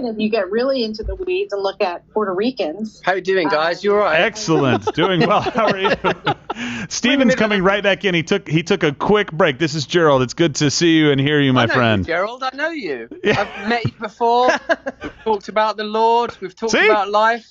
and you get really into the weeds and look at Puerto Ricans. How you doing, guys? You all right? Excellent. Doing well. How are you? Steven's coming right back in. He took a quick break. This is Gerald. It's good to see you and hear you, my friend. You, Gerald, I know you. Yeah. I've met you before. We've talked about the Lord. We've talked about life.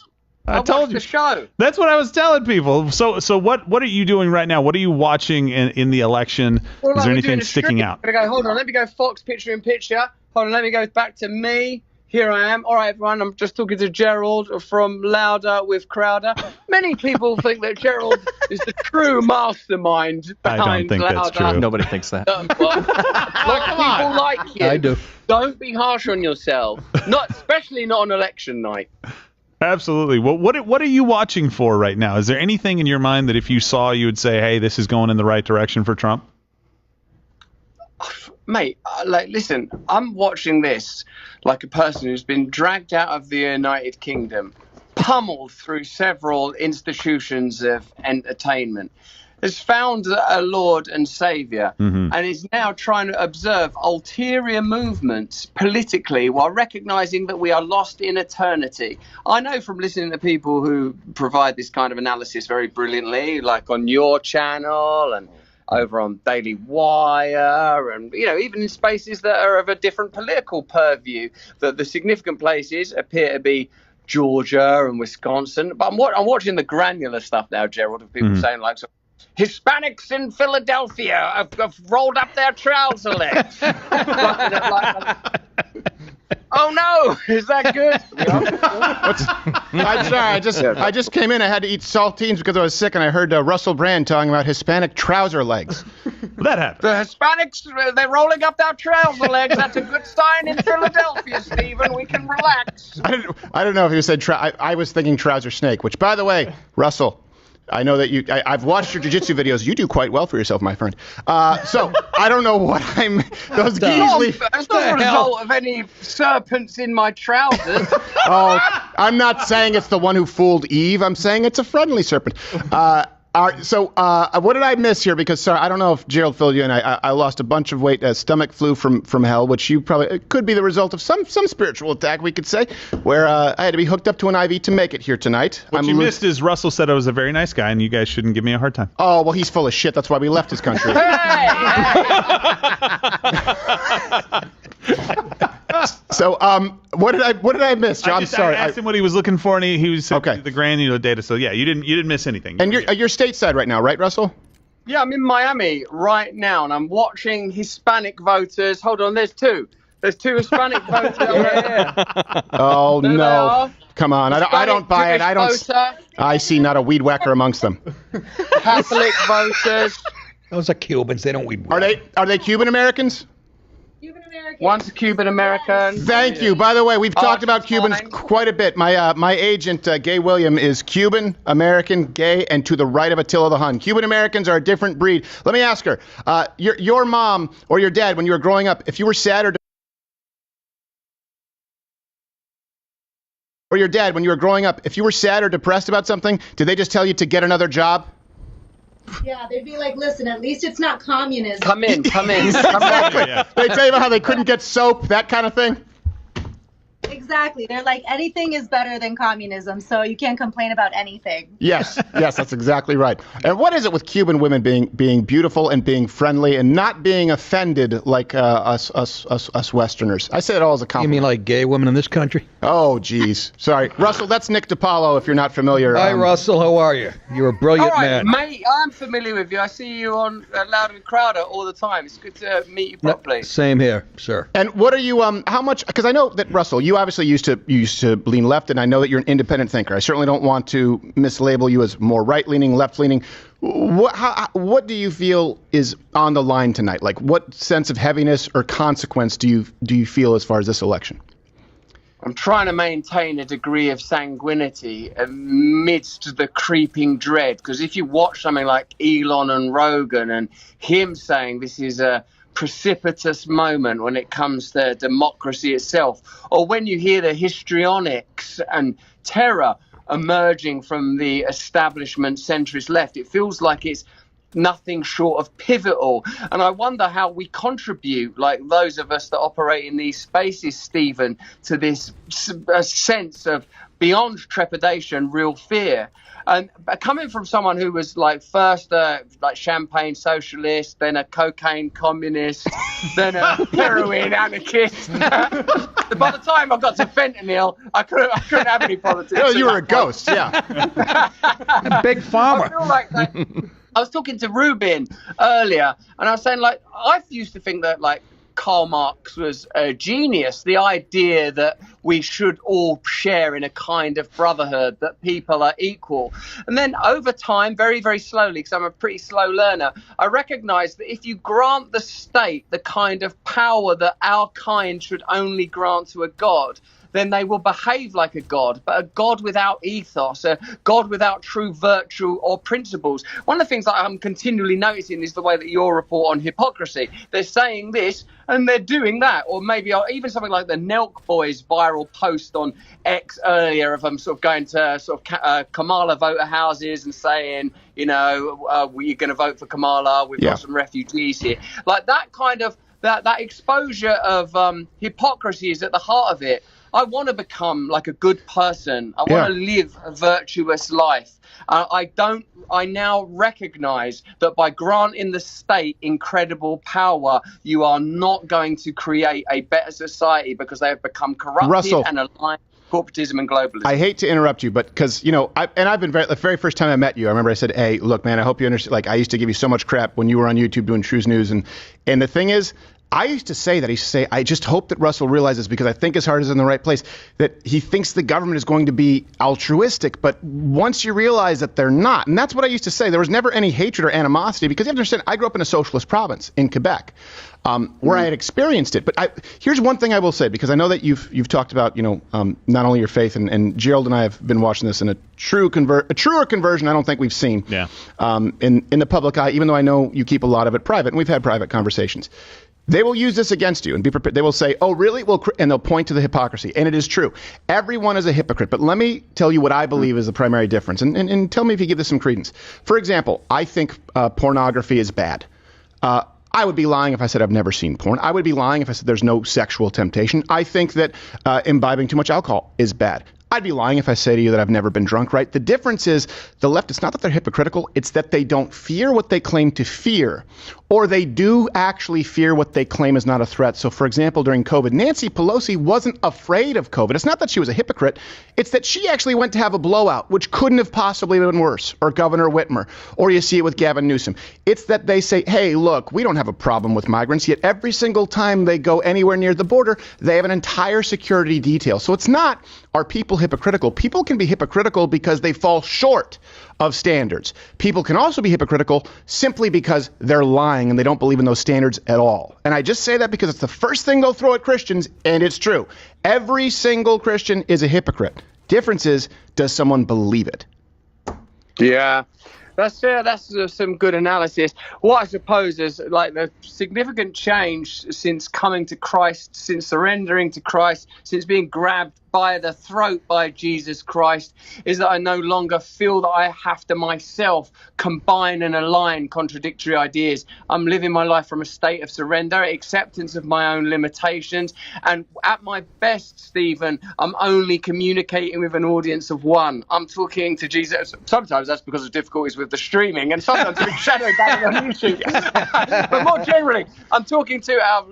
I told you. The show. That's what I was telling people. So what are you doing right now? What are you watching in the election? Well, is there anything sticking out? I'm gonna go, hold on, let me go Fox picture in picture. Hold on, let me go back to me. Here I am. All right, everyone, I'm just talking to Gerald from Louder with Crowder. Many people think that Gerald is the true mastermind behind Louder. I don't think that's true. Nobody thinks that. People like you. I do. Don't be harsh on yourself. Especially not on election night. Absolutely. Well, what are you watching for right now? Is there anything in your mind that if you saw, you would say, hey, this is going in the right direction for Trump? Mate, listen, I'm watching this like a person who's been dragged out of the United Kingdom, pummeled through several institutions of entertainment, has found a Lord and Saviour, and is now trying to observe ulterior movements politically while recognising that we are lost in eternity. I know from listening to people who provide this kind of analysis very brilliantly, like on your channel and over on Daily Wire, and even in spaces that are of a different political purview, that the significant places appear to be Georgia and Wisconsin. But I'm watching the granular stuff now, Gerald, of people saying like, Hispanics in Philadelphia have rolled up their trouser legs. Oh no! Is that good? I'm sorry. I just came in. I had to eat saltines because I was sick, and I heard Russell Brand talking about Hispanic trouser legs. That happened. The Hispanics, they're rolling up their trouser legs. That's a good sign in Philadelphia, Stephen. We can relax. I don't know if you said I was thinking trouser snake. Which, by the way, Russell, I know that I've watched your jiu-jitsu videos. You do quite well for yourself, my friend. So I don't know what those geese. It's not a result of any serpents in my trousers. Oh, I'm not saying it's the one who fooled Eve. I'm saying it's a friendly serpent. So what did I miss here? Because, sorry, I don't know if Gerald filled you in. I lost a bunch of weight, stomach flu from hell, which it could be the result of some spiritual attack, we could say, where I had to be hooked up to an IV to make it here tonight. What you missed is Russell said I was a very nice guy, and you guys shouldn't give me a hard time. Oh, well, he's full of shit. That's why we left his country. So, what did I miss, John? I'm sorry. I asked him what he was looking for, and he was the granular data. So yeah, you didn't miss anything. And you're stateside right now, right, Russell? Yeah, I'm in Miami right now, and I'm watching Hispanic voters. Hold on, there's two Hispanic voters. Oh no! Come on, I don't buy it. I see not a weed whacker amongst them. Catholic voters. Those are Cubans. They don't weed whack. Are they Cuban Americans? One's a Cuban American. Thank you. By the way, we've talked about Cubans quite a bit. My agent, Gay William, is Cuban American, gay, and to the right of Attila the Hun. Cuban Americans are a different breed. Let me ask her, your mom or your dad, when you were growing up, if you were sad or depressed about something, did they just tell you to get another job? Yeah, they'd be like, listen, at least it's not communism. Come in. Exactly. Yeah. They tell you about how they couldn't get soap, that kind of thing. Exactly. They're like, anything is better than communism, so you can't complain about anything. Yes, that's exactly right. And what is it with Cuban women being beautiful and being friendly and not being offended like us Westerners? I say it all as a compliment. You mean like gay women in this country? Oh, geez. Sorry. Russell, that's Nick DiPaolo, if you're not familiar. Hi, Russell. How are you? You're a brilliant man. Mate, I'm familiar with you. I see you on Louder and Crowder all the time. It's good to meet you properly. Same here, sir. And what are you, how much, because I know that, Russell, you obviously used to lean left, and I know that you're an independent thinker. I certainly don't want to mislabel you as more right-leaning, left-leaning. What do you feel is on the line tonight? Like, what sense of heaviness or consequence do you feel as far as this election? I'm trying to maintain a degree of sanguinity amidst the creeping dread, because if you watch something like Elon and Rogan and him saying this is a precipitous moment when it comes to democracy itself, or when you hear the histrionics and terror emerging from the establishment centrist left, it feels like it's nothing short of pivotal. And I wonder how we contribute, like those of us that operate in these spaces, Stephen, to this sense of beyond trepidation, real fear. And coming from someone who was like first like champagne socialist, then a cocaine communist, then a heroin anarchist. By the time I got to fentanyl, I couldn't have any politics. Oh, you were a ghost, yeah. A big farmer. I feel like that. I was talking to Rubin earlier, and I was saying, like, I used to think that, like, Karl Marx was a genius. The idea that we should all share in a kind of brotherhood, that people are equal. And then over time, very, very slowly, because I'm a pretty slow learner, I recognized that if you grant the state the kind of power that our kind should only grant to a god, then they will behave like a god, but a god without ethos, a god without true virtue or principles. One of the things that I'm continually noticing is the way that your report on hypocrisy. They're saying this and they're doing that, or maybe even something like the Nelk Boys viral post on X earlier of them sort of going to Kamala voter houses and saying, you know, we're going to vote for Kamala. We've got some refugees here. Like that kind of that exposure of hypocrisy is at the heart of it. I want to become like a good person. I want to live a virtuous life. I now recognize that by granting the state incredible power, you are not going to create a better society because they have become corrupted and aligned with corporatism and globalism. I hate to interrupt you, but because, you know, I've been the very first time I met you, I remember I said, hey, look, man, I hope you understand. Like, I used to give you so much crap when you were on YouTube doing Truth News. And the thing is, I used to say, I just hope that Russell realizes, because I think his heart is in the right place, that he thinks the government is going to be altruistic. But once you realize that they're not, and that's what I used to say, there was never any hatred or animosity, because you have to understand, I grew up in a socialist province in Quebec, where I had experienced it. But here's one thing I will say, because I know that you've talked about, you know, not only your faith, and Gerald and I have been watching this, in a truer conversion I don't think we've seen in the public eye, even though I know you keep a lot of it private, and we've had private conversations. They will use this against you and be prepared. They will say, oh, really? Well, and they'll point to the hypocrisy. And it is true. Everyone is a hypocrite. But let me tell you what I believe is the primary difference. And tell me if you give this some credence. For example, I think pornography is bad. I would be lying if I said I've never seen porn. I would be lying if I said there's no sexual temptation. I think that imbibing too much alcohol is bad. I'd be lying if I say to you that I've never been drunk, right? The difference is the left, it's not that they're hypocritical, it's that they don't fear what they claim to fear, or they do actually fear what they claim is not a threat. So, for example, during COVID, Nancy Pelosi wasn't afraid of COVID. It's not that she was a hypocrite. It's that she actually went to have a blowout, which couldn't have possibly been worse, or Governor Whitmer, or you see it with Gavin Newsom. It's that they say, hey, look, we don't have a problem with migrants, yet every single time they go anywhere near the border, they have an entire security detail. So it's not, are people hypocritical? People can be hypocritical because they fall short of standards. People can also be hypocritical simply because they're lying and they don't believe in those standards at all. And I just say that because it's the first thing they'll throw at Christians, and it's true. Every single Christian is a hypocrite. Difference is, does someone believe it? Yeah. That's some good analysis. What I suppose is like the significant change since coming to Christ, since surrendering to Christ, since being grabbed by the throat by Jesus Christ, is that I no longer feel that I have to myself combine and align contradictory ideas. I'm living my life from a state of surrender, acceptance of my own limitations, and at my best, Stephen, I'm only communicating with an audience of one. I'm talking to Jesus. Sometimes that's because of difficulties with the streaming, and sometimes being shadowed down on YouTube. But more generally, I'm talking to our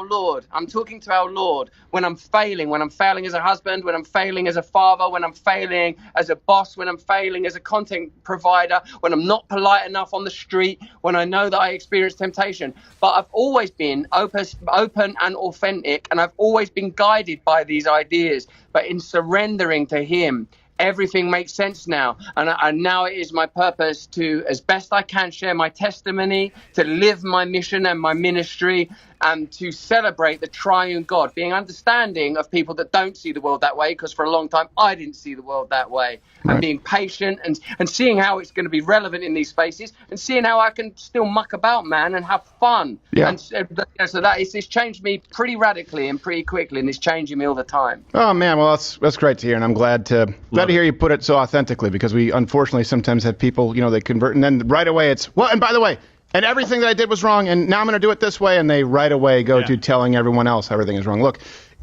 Lord. I'm talking to our Lord when I'm failing as a husband, when I'm failing as a father, when I'm failing as a boss, when I'm failing as a content provider, when I'm not polite enough on the street, when I know that I experience temptation. But I've always been open and authentic, and I've always been guided by these ideas. But in surrendering to Him, everything makes sense now. And now it is my purpose to, as best I can, share my testimony, to live my mission and my ministry and to celebrate the triune God, being understanding of people that don't see the world that way, because for a long time I didn't see the world that way, and being patient and seeing how it's going to be relevant in these spaces, and seeing how I can still muck about, man, and have fun. Yeah. And so that it's changed me pretty radically and pretty quickly, and it's changing me all the time. Oh man, well that's great to hear, and I'm glad to hear you put it so authentically, because we unfortunately sometimes have people, they convert, and then right away it's, well, and by the way, and everything that I did was wrong, and now I'm going to do it this way, and they right away go to telling everyone else everything is wrong. Look,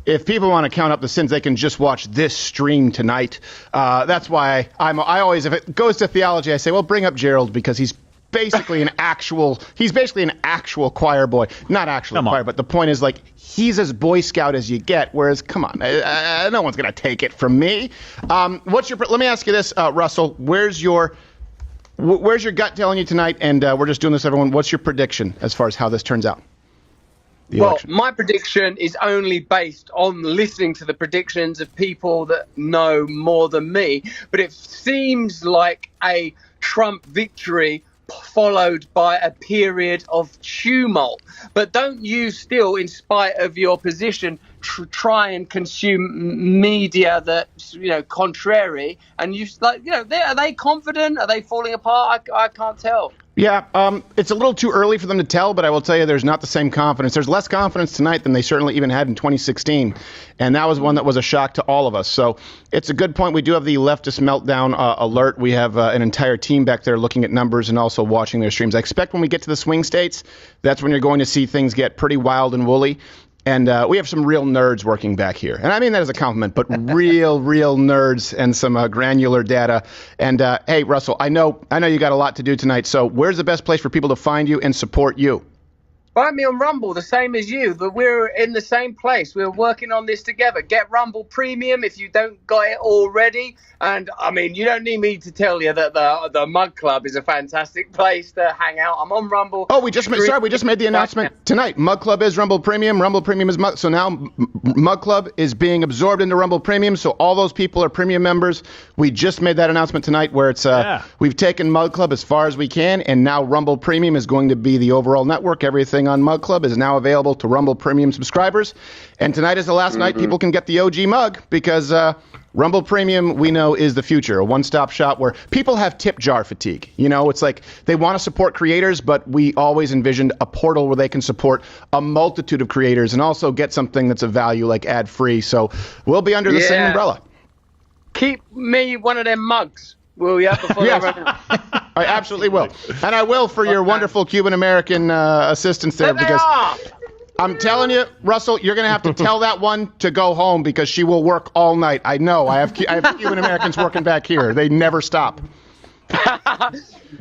if people want to count up the sins, they can just watch this stream tonight. That's why I always, if it goes to theology, I say, well, bring up Gerald, because he's basically an actual choir boy. Not actually choir, but the point is, like, he's as Boy Scout as you get, whereas, come on, no one's going to take it from me. Let me ask you this, Russell, where's your gut telling you tonight? And we're just doing this, everyone. What's your prediction as far as how this turns out? Well, my prediction is only based on listening to the predictions of people that know more than me. But it seems like a Trump victory followed by a period of tumult. But don't you still, in spite of your position, try and consume media that's, contrary? And are they confident? Are they falling apart? I can't tell. Yeah, it's a little too early for them to tell, but I will tell you there's not the same confidence. There's less confidence tonight than they certainly even had in 2016, and that was one that was a shock to all of us. So it's a good point. We do have the leftist meltdown alert. We have an entire team back there looking at numbers and also watching their streams. I expect when we get to the swing states, that's when you're going to see things get pretty wild and woolly. And we have some real nerds working back here. And I mean that as a compliment, but real nerds and some granular data. And, hey, Russell, I know you got a lot to do tonight, so where's the best place for people to find you and support you? Find me on Rumble, the same as you. That we're in the same place. We're working on this together. Get Rumble Premium if you don't got it already. And, I mean, you don't need me to tell you that the Mug Club is a fantastic place to hang out. I'm on Rumble. Oh, we just made the announcement tonight. Mug Club is Rumble Premium. Rumble Premium is Mug. So now Mug Club is being absorbed into Rumble Premium. So all those people are premium members. We just made that announcement tonight where it's we've taken Mug Club as far as we can, and now Rumble Premium is going to be the overall network. Everything on Mug Club is now available to Rumble Premium subscribers. And tonight is the last night people can get the OG mug, because Rumble Premium, we know, is the future, a one-stop shop where people have tip jar fatigue. It's like they want to support creators, but we always envisioned a portal where they can support a multitude of creators and also get something that's of value, like ad-free. So we'll be under the same umbrella. Keep me one of them mugs, will you? Yes, I absolutely will. And I will for your wonderful Cuban-American assistance there, because I'm telling you, Russell, you're going to have to tell that one to go home, because she will work all night. I know. I have Cuban-Americans working back here. They never stop.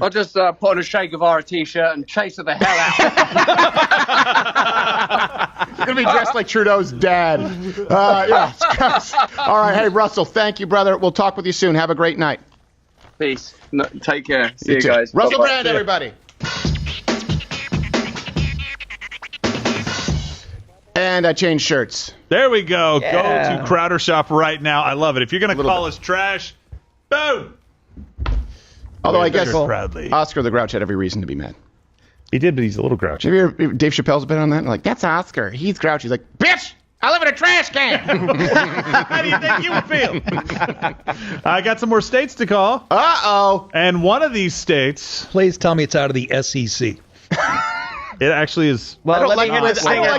I'll just put on a Che Guevara t-shirt and chase her the hell out. You're going to be dressed like Trudeau's dad. Yeah. All right. Hey, Russell, thank you, brother. We'll talk with you soon. Have a great night. Peace. Take care. See you guys. Russell Brand, everybody. And I changed shirts. There we go. Yeah. Go to Crowder Shop right now. I love it. If you're going to call us trash, boom. Although I guess proudly. Oscar the Grouch had every reason to be mad. He did, but he's a little grouchy. Have you ever, Dave Chappelle's been on that? Like, that's Oscar. He's grouchy. He's like, bitch, I live in a trash can. How do you think you would feel? I got some more states to call. Uh-oh. And one of these states... Please tell me it's out of the SEC. It actually is. Well, I don't like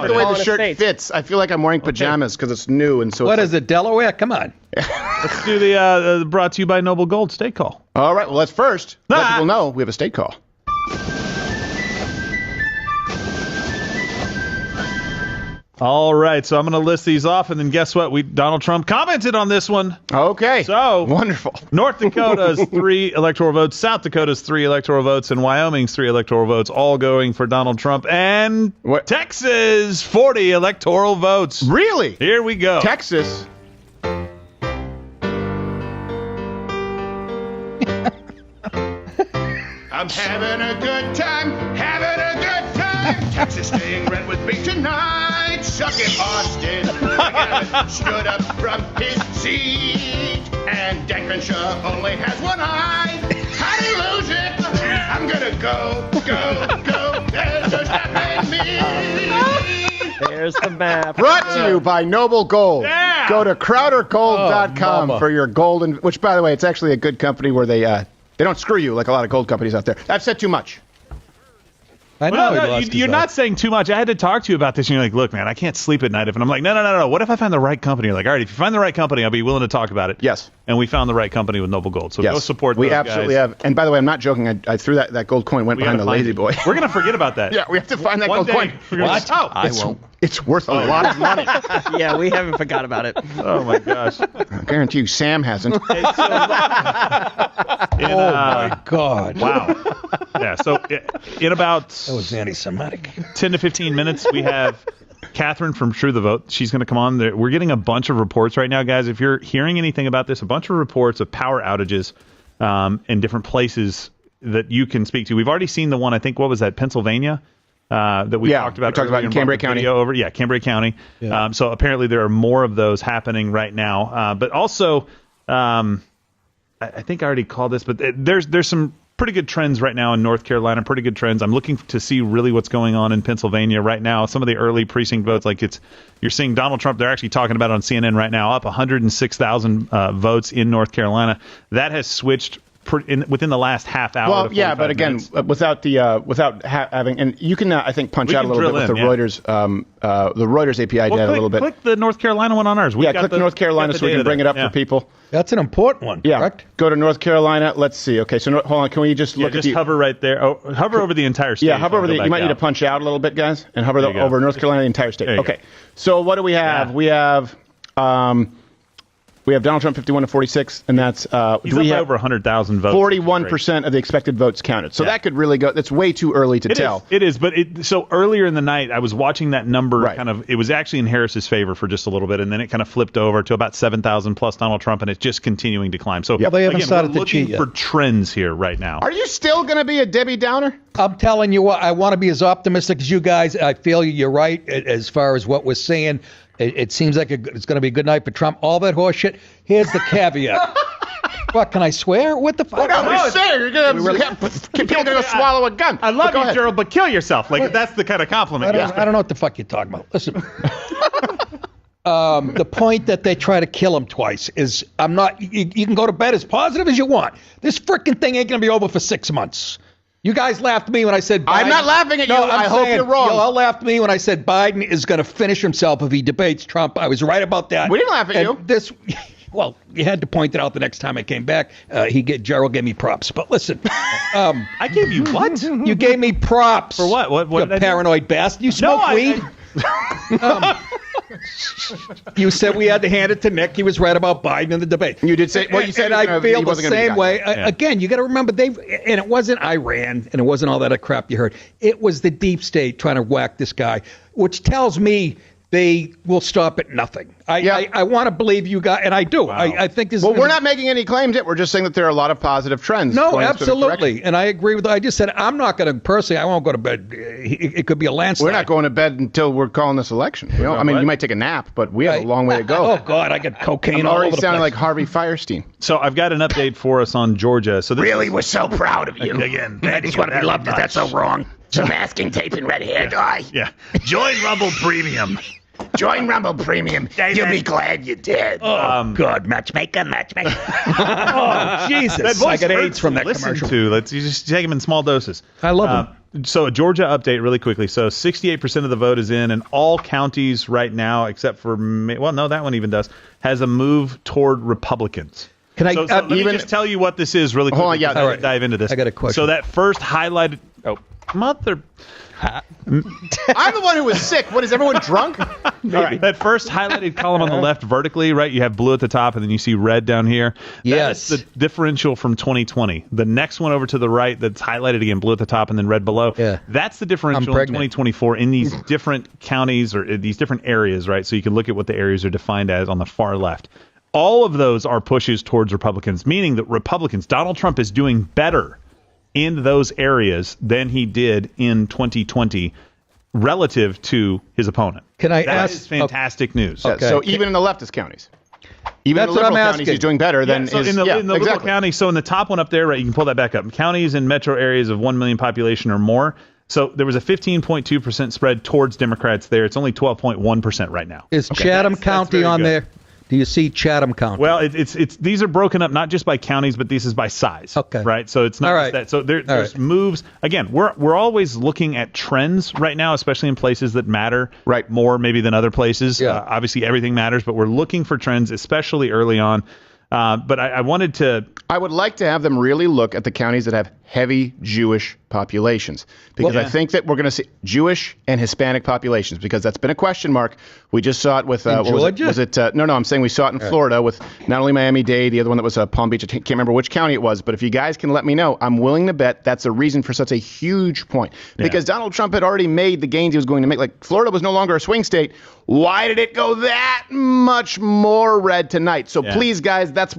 the way the shirt fits. I feel like I'm wearing pajamas because it's new, and so. What is it, Delaware? Come on. Let's do the brought to you by Noble Gold state call. All right. Well, let's first let people know we have a state call. All right, so I'm going to list these off, and then guess what? Donald Trump commented on this one. Okay. So wonderful. North Dakota's 3 electoral votes, South Dakota's 3 electoral votes, and Wyoming's 3 electoral votes, all going for Donald Trump. And Texas, 40 electoral votes. Really? Here we go. Texas. I'm having a good time, Texas staying red with me tonight. Suck it, Austin. Stood up from his seat. And Dan Crenshaw only has one eye. How do you lose it? I'm gonna go. There's no stopping me. There's the map. Brought to you by Noble Gold. Yeah. Go to crowdergold.com mama. for your gold. Which, by the way, it's actually a good company where they don't screw you like a lot of gold companies out there. I've said too much. I know. Well, he no, lost his you're eye. not saying too much. I had to talk to you about this, and you're like, look, man, I can't sleep at night. And I'm like, no. What if I find the right company? You're like, all right, if you find the right company, I'll be willing to talk about it. Yes. And we found the right company with Noble Gold. So Yes. go support We those absolutely guys. have. And by the way, I'm not joking. I threw that gold coin, went We behind gotta the find lazy it. boy. We're going to forget about that. Yeah, we have to find that One gold day, coin. we're gonna What? be like, I won't. It's worth a lot of money. Yeah, we haven't forgot about it. Oh, my gosh. I guarantee you Sam hasn't. Hey, so, Oh, my God. Wow. Yeah, so in about That was anti-Semitic. 10 to 15 minutes, we have Catherine from True the Vote. She's going to come on. We're getting a bunch of reports right now, guys. If you're hearing anything about this, a bunch of reports of power outages in different places that you can speak to. We've already seen the one, I think, what was that, Pennsylvania? That we talked about. We talked about in Cambria County. Cambria County. Yeah. So apparently there are more of those happening right now. But also, I think I already called this, but there's some pretty good trends right now in North Carolina, pretty good trends. I'm looking to see really what's going on in Pennsylvania right now. Some of the early precinct votes, you're seeing Donald Trump, they're actually talking about it on CNN right now, up 106,000 votes in North Carolina. That has switched within the last half hour. Well, to yeah, but 45 again, minutes. without having, and you can, I think, punch We out a can little bit drill with in, the Reuters API data a little bit. Click the North Carolina one on ours. We've got Click the North Carolina got the so we can data bring it there. up for people. That's an important one, Yeah, correct? go to North Carolina. Let's see. Okay, so hold on. Can we just Yeah, look just at the hover right there. Oh, hover over the entire state. Yeah, hover over Go the. back You might need to out. punch out a little bit, guys, and hover There you go. over North Carolina, the entire state. There you Okay, so what do we have? Yeah. We have Donald Trump 51 to 46, and that's He's up by over 100,000 votes. 41% of the expected votes counted. So Yeah. that could really go. That's way too early to tell. It is, but so earlier in the night, I was watching that number Right. it was actually in Harris's favor for just a little bit, and then it kind of flipped over to about 7,000 plus Donald Trump, and it's just continuing to climb. So Well, they haven't again, started we're to looking cheat yet. for trends here right now. Are you still going to be a Debbie Downer? I'm telling you what, I want to be as optimistic as you guys. I feel you're right as far as what we're saying. It seems like it's going to be a good night for Trump. All that horse shit. Here's the caveat. What, can I swear? What the fuck? I'm saying you're going people going to swallow a gun. I love Go you, ahead. Gerald, but kill yourself. That's the kind of compliment. I don't know what the fuck you're talking about. Listen. The point that they try to kill him twice is you can go to bed as positive as you want. This freaking thing ain't going to be over for 6 months. You guys laughed at me when I said Biden. I'm not laughing at you. No, I hope you're wrong. Y'all laughed at me when I said Biden is going to finish himself if he debates Trump. I was right about that. We didn't laugh at you. Well, you had to point it out the next time I came back. Gerald gave me props. But listen, I gave you what? you gave me props. For what? What You did I do? paranoid bastard. You smoke weed? You said we had to hand it to Nick. He was right about Biden in the debate. You did say. Well, you said and I feel he the wasn't gonna be same the way. guy. Yeah. Again, you got to remember and it wasn't Iran, and it wasn't all that crap you heard. It was the deep state trying to whack this guy, which tells me they will stop at nothing. I want to believe you guys, and I do. Wow. I think this. Well, we're not making any claims yet. We're just saying that there are a lot of positive trends. No, going in a specific direction. absolutely, and I agree with. I just said I'm not going to personally. I won't go to bed. It could be a landslide. We're not going to bed until we're calling this election. You know, I mean, what? you might take a nap, but we have a long way to go. Oh God, I got cocaine I'm all already over the sounding place. like Harvey Firestein. So I've got an update for us on Georgia. So this Really, is- we're so proud of you. Again, I just want to be loved. That's so wrong. Some masking tape and red hair dye. Yeah. Join Rumble Premium. Join Rumble Premium. You'll be glad you did. God, Matchmaker. oh Jesus! That voice I got hurts AIDS from to that listen commercial. to. You just take them in small doses. I love So a Georgia update really quickly. So 68% of the vote is in, and all counties right now, except for that one even does, has a move toward Republicans. Can I So let me just tell you what this is really quickly. Hold on, yeah, before all I right. dive into this. I got a question. So that first highlighted. Oh, mother. I'm the one who was sick. What, is everyone drunk? All right. That first highlighted column on the left vertically, right? You have blue at the top, and then you see red down here. Yes. That's the differential from 2020. The next one over to the right that's highlighted again, blue at the top and then red below. Yeah. That's the differential in pregnant. 2024 in these different counties or these different areas, right? So you can look at what the areas are defined as on the far left. All of those are pushes towards Republicans, meaning that Donald Trump is doing better in those areas than he did in 2020 relative to his opponent. Can I That ask? is fantastic news. Yeah, Okay. so even in the leftist counties, even That's in the what I'm liberal counties, asking. he's doing better than So his. in the liberal exactly. county, so in the top one up there, right, you can pull that back up. Counties and metro areas of 1 million population or more, So there was a 15.2% spread towards Democrats there. It's only 12.1% right now. Is Chatham County very on good. there? Do you see Chatham County? Well, it's these are broken up not just by counties, but this is by size. Okay. Right. So it's not All just right. that. So there's right. moves. Again, we're always looking at trends right now, especially in places that matter Right. more maybe than other places. Yeah. Obviously, everything matters, but we're looking for trends, especially early on. But I wanted to. I would like to have them really look at the counties that have heavy Jewish populations, because I think that we're going to see Jewish and Hispanic populations, because that's been a question mark. We just saw it with Georgia? Was it no, I'm saying we saw it in Florida with not only Miami-Dade, the other one that was Palm Beach. I can't remember which county it was, but if you guys can let me know, I'm willing to bet that's a reason for such a huge point, because Donald Trump had already made the gains he was going to make. Like, Florida was no longer a swing state. Why did it go that much more red tonight? So please, guys, that's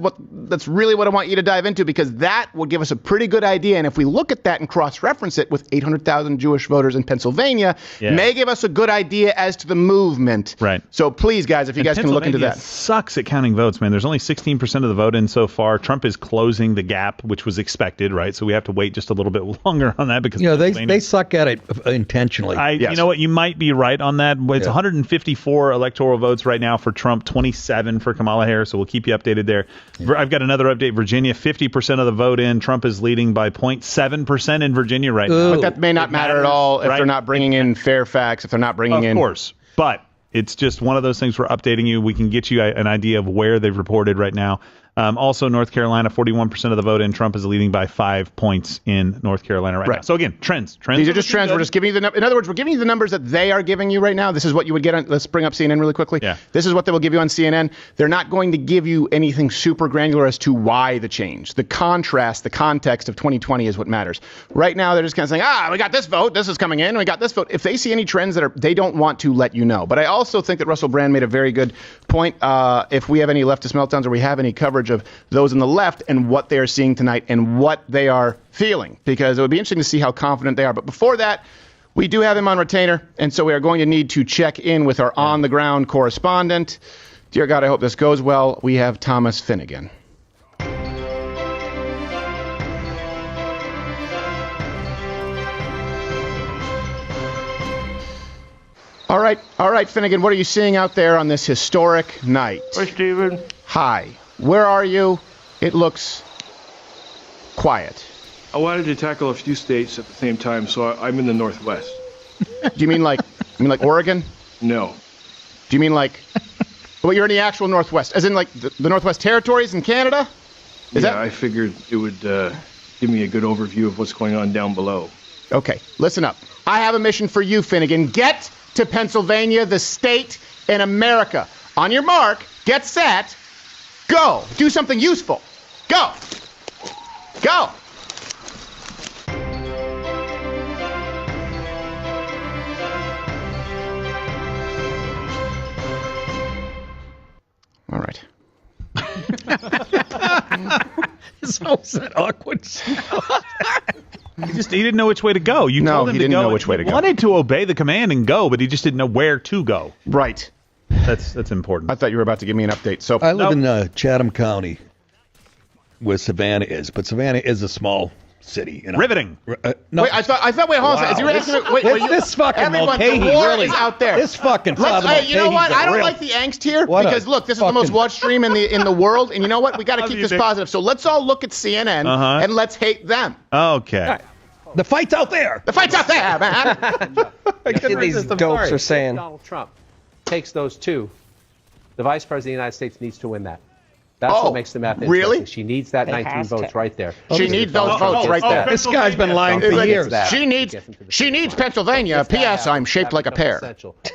really what I want you to dive into, because that will give us a pretty good idea. And if we look at that and cross-reference it with 800,000 Jewish voters in Pennsylvania, may give us a good idea as to the movement. Right. So please, guys, if you guys can look into that. Sucks at counting votes, man. There's only 16% of the vote in so far. Trump is closing the gap, which was expected, right? So we have to wait just a little bit longer on that, because they suck at it intentionally. You know what? You might be right on that. It's 154 electoral votes right now for Trump, 27 for Kamala Harris. So we'll keep you updated there. I've got another update. Virginia, 50% of the vote in. Trump is leading by 0.7% in Virginia right now. But that may not matter at all if they're not bringing in Fairfax, if they're not bringing in. Of course. But it's just one of those things we're updating you. We can get you an idea of where they've reported right now. Also, North Carolina, 41% of the vote in. Trump is leading by 5 points in North Carolina right now. So again, trends. These are just trends. We're just giving you in other words, we're giving you the numbers that they are giving you right now. This is what you would get on. Let's bring up CNN really quickly. Yeah. This is what they will give you on CNN. They're not going to give you anything super granular as to why the change. The contrast, the context of 2020 is what matters. Right now, they're just kind of saying, we got this vote. This is coming in. We got this vote. If they see any trends that they don't want to let you know. But I also think that Russell Brand made a very good point. If we have any leftist meltdowns or we have any coverage of those in the left and what they are seeing tonight and what they are feeling, because it would be interesting to see how confident they are. But before that, we do have him on retainer, and so we are going to need to check in with our on-the-ground correspondent. Dear God, I hope this goes well. We have Thomas Finnegan. All right, Finnegan, what are you seeing out there on this historic night? Hi, Stephen. Hi. Where are you? It looks quiet. I wanted to tackle a few states at the same time, so I'm in the Northwest. Do you mean like Oregon? No. Do you mean like, well, you're in the actual Northwest, as in like the Northwest Territories in Canada? I figured it would give me a good overview of what's going on down below. Okay, listen up. I have a mission for you, Finnegan. Get to Pennsylvania, the state in America. On your mark, get set, go. Do something useful. Go. Go. All right. It's always that awkward. He didn't know which way to go. You told him he to didn't go. know which way to He go. wanted to obey the command and go, but he just didn't know where to go. Right. That's important. I thought you were about to give me an update. So I live in Chatham County, where Savannah is, but Savannah is a small city. You know? Riveting. No, wait, I thought. Wait, hold on. Is you asking? Wait, were you, this fucking everyone, Mulcahy the war really is out there. This fucking You know what? I don't like the angst here because look, this is the most watched stream in the world, and you know what? We got to keep this positive. So let's all look at CNN and let's hate them. Okay. Right. The fight's out there. The fight's out there, man. These dopes are saying. Donald Trump takes those two. The Vice President of the United States needs to win that. That's what makes the math interesting. Really? She needs that 19 votes right there. She needs those votes right there. This guy's been lying for years. She needs Pennsylvania. P.S. I'm shaped like a pear.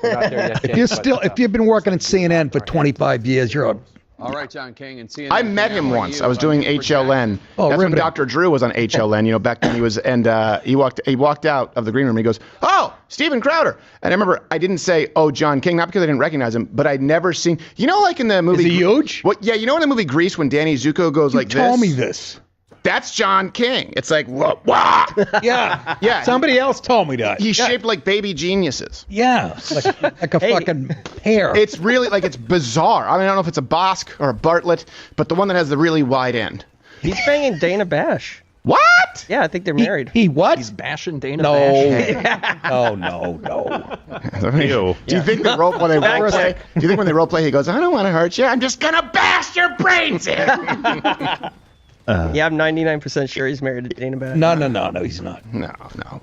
If you've been working at CNN for 25 years, you're a. All right, John King and CNN. I met him once. I was doing HLN. Oh, That's when riveting. Dr. Drew was on HLN. You know, back then he was, and he walked out of the green room. And he goes, "Oh, Steven Crowder." And I remember I didn't say, "Oh, John King," not because I didn't recognize him, but I'd never seen. You know, like in the movie. Is he huge? What? Yeah, you know in the movie Grease when Danny Zuko goes like this. You told me this. That's John King. It's like, wah. Yeah. Yeah. Somebody else told me that. He's shaped like baby geniuses. Yeah. Like a fucking pear. It's really like it's bizarre. I mean, I don't know if it's a Bosque or a Bartlett, but the one that has the really wide end. He's banging Dana Bash. What? Yeah, I think they're married. He what? He's bashing Dana No. Bash. No. Ew. Do you think that when they role play? Do you think when they role play, he goes, "I don't want to hurt you. I'm just gonna bash your brains in." Yeah, I'm 99% sure he's married to Dana Bash. No, he's not. No.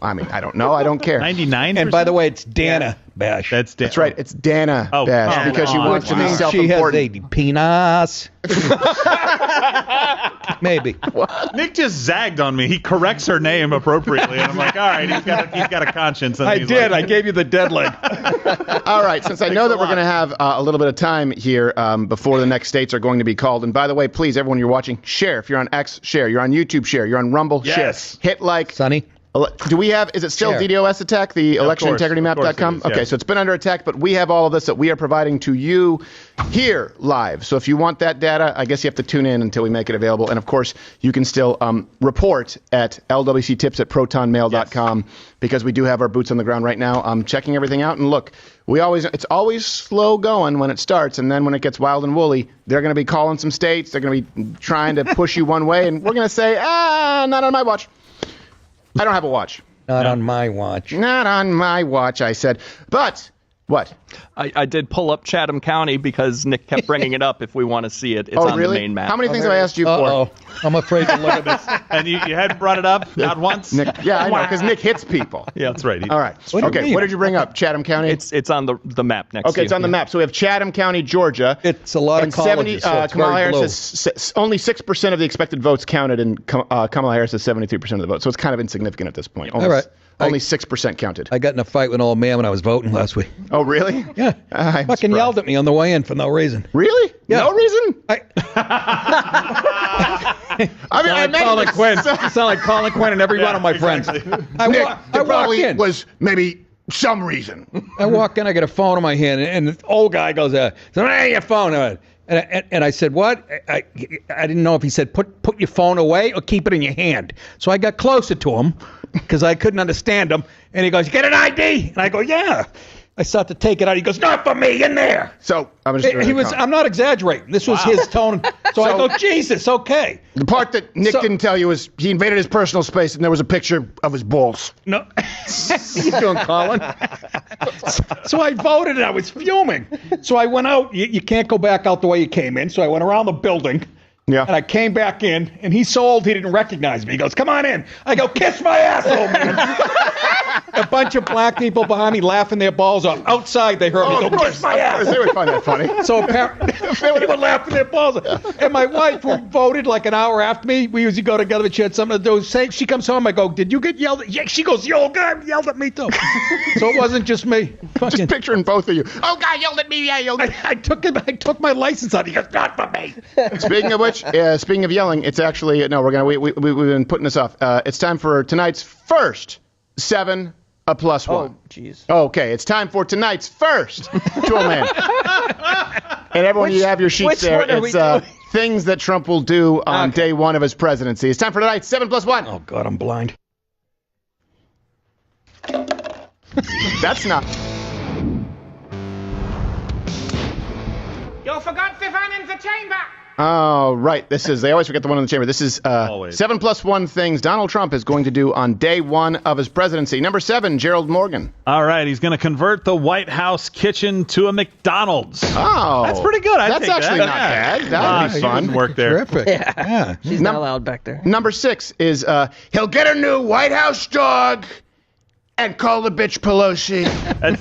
I mean, I don't know. I don't care. 99. And by the way, it's Dana Bash. That's right. It's Dana Oh, Bash come because she on. wants to be She has self-important. a penis. Maybe. Nick just zagged on me. He corrects her name appropriately, and I'm like, all right, he's got a conscience. And I he's did. like- I gave you the dead leg. All right, since I know that we're going to have a little bit of time here before the next states are going to be called. And by the way, please, everyone you're watching, share. If you're on X, share. You're on YouTube, share. You're on Rumble, Yes. share. Hit like. Sonny? Do we have, is it still Share. DDoS attack, the electionintegritymap.com? Of course it is, Okay, yes. so it's been under attack, but we have all of this that we are providing to you here live. So if you want that data, I guess you have to tune in until we make it available. And of course, you can still report at lwctips@protonmail.com because we do have our boots on the ground right now. I'm checking everything out. And look, it's always slow going when it starts. And then when it gets wild and woolly, they're going to be calling some states. They're going to be trying to push you one way. And we're going to say, not on my watch. I don't have a watch. Not on my watch. Not on my watch, I said. But, what? I did pull up Chatham County because Nick kept bringing it up if we want to see it. It's on really? the main map. How many things have I asked you for? Uh-oh. I'm afraid to look at this. And you hadn't brought it up, not once. Nick, yeah, I know, because Nick hits people. Yeah, that's right. All right. What do you Okay, mean? what did you bring up? Chatham County? It's on the map next to Okay, you. it's on the map. So we have Chatham County, Georgia. It's a lot of And colleges, so it's Kamala very Harris blue. has only 6% of the expected votes counted, and Kamala Harris has 73% of the votes. So it's kind of insignificant at this point. All right. Only 6% counted. I got in a fight with an old man when I was voting last week. Oh, really? Yeah. I'm Fucking surprised. yelled at me on the way in for no reason. Really? Yeah. No reason? I I mean, I sound like Colin Quinn. So, I sound like Colin Quinn and every one of my friends. I walk in. was maybe some reason. I walk in, I get a phone in my hand, and the old guy goes, "Hey, your phone." And I said, "What?" I didn't know if he said, "Put your phone away or keep it in your hand." So I got closer to him because I couldn't understand him, and he goes, "You get an ID?" And I go, "Yeah." I start to take it out. He goes, "Not for me, in there." So I'm just. I'm not exaggerating. This was his tone. So I go, "Jesus, okay." The part that Nick didn't tell you was he invaded his personal space, and there was a picture of his balls. No. How you doing, Colin? So I voted, and I was fuming. So I went out. You can't go back out the way you came in. So I went around the building. Yeah. And I came back in, and he's so old he didn't recognize me. He goes, "Come on in." I go, "Kiss my asshole, man." A bunch of black people behind me laughing their balls off. Outside, they heard me go, "Kiss my ass." They would find that funny. So apparently, they were laughing their balls off. And my wife, who voted like an hour after me, we usually go together, but she had something to do. She comes home, I go, "Did you get yelled at?" Yeah, she goes, "The old guy yelled at me too." So it wasn't just me. Just picturing both of you. Oh, God yelled at me. Yeah, yelled at me. I took my license out. He goes, "Not for me." Speaking of which, speaking of yelling, it's actually we've been putting this off. It's time for tonight's first 7+1. Oh, jeez. Okay, it's time for tonight's first Tool Man. And everyone, you have your sheets which there. one are we It's doing? things that Trump will do on day one of his presidency. It's time for tonight's 7+1. Oh God, I'm blind. That's not. You forgot the one in the chamber. Oh, right. They always forget the one in the chamber. This is 7+1 things Donald Trump is going to do on day one of his presidency. Number 7, Gerald Morgan. All right, he's going to convert the White House kitchen to a McDonald's. Oh. That's pretty good. That's actually not bad. That would be fun. Work there. Terrific. Yeah. She's not allowed back there. Number 6 is he'll get a new White House dog and call the bitch Pelosi.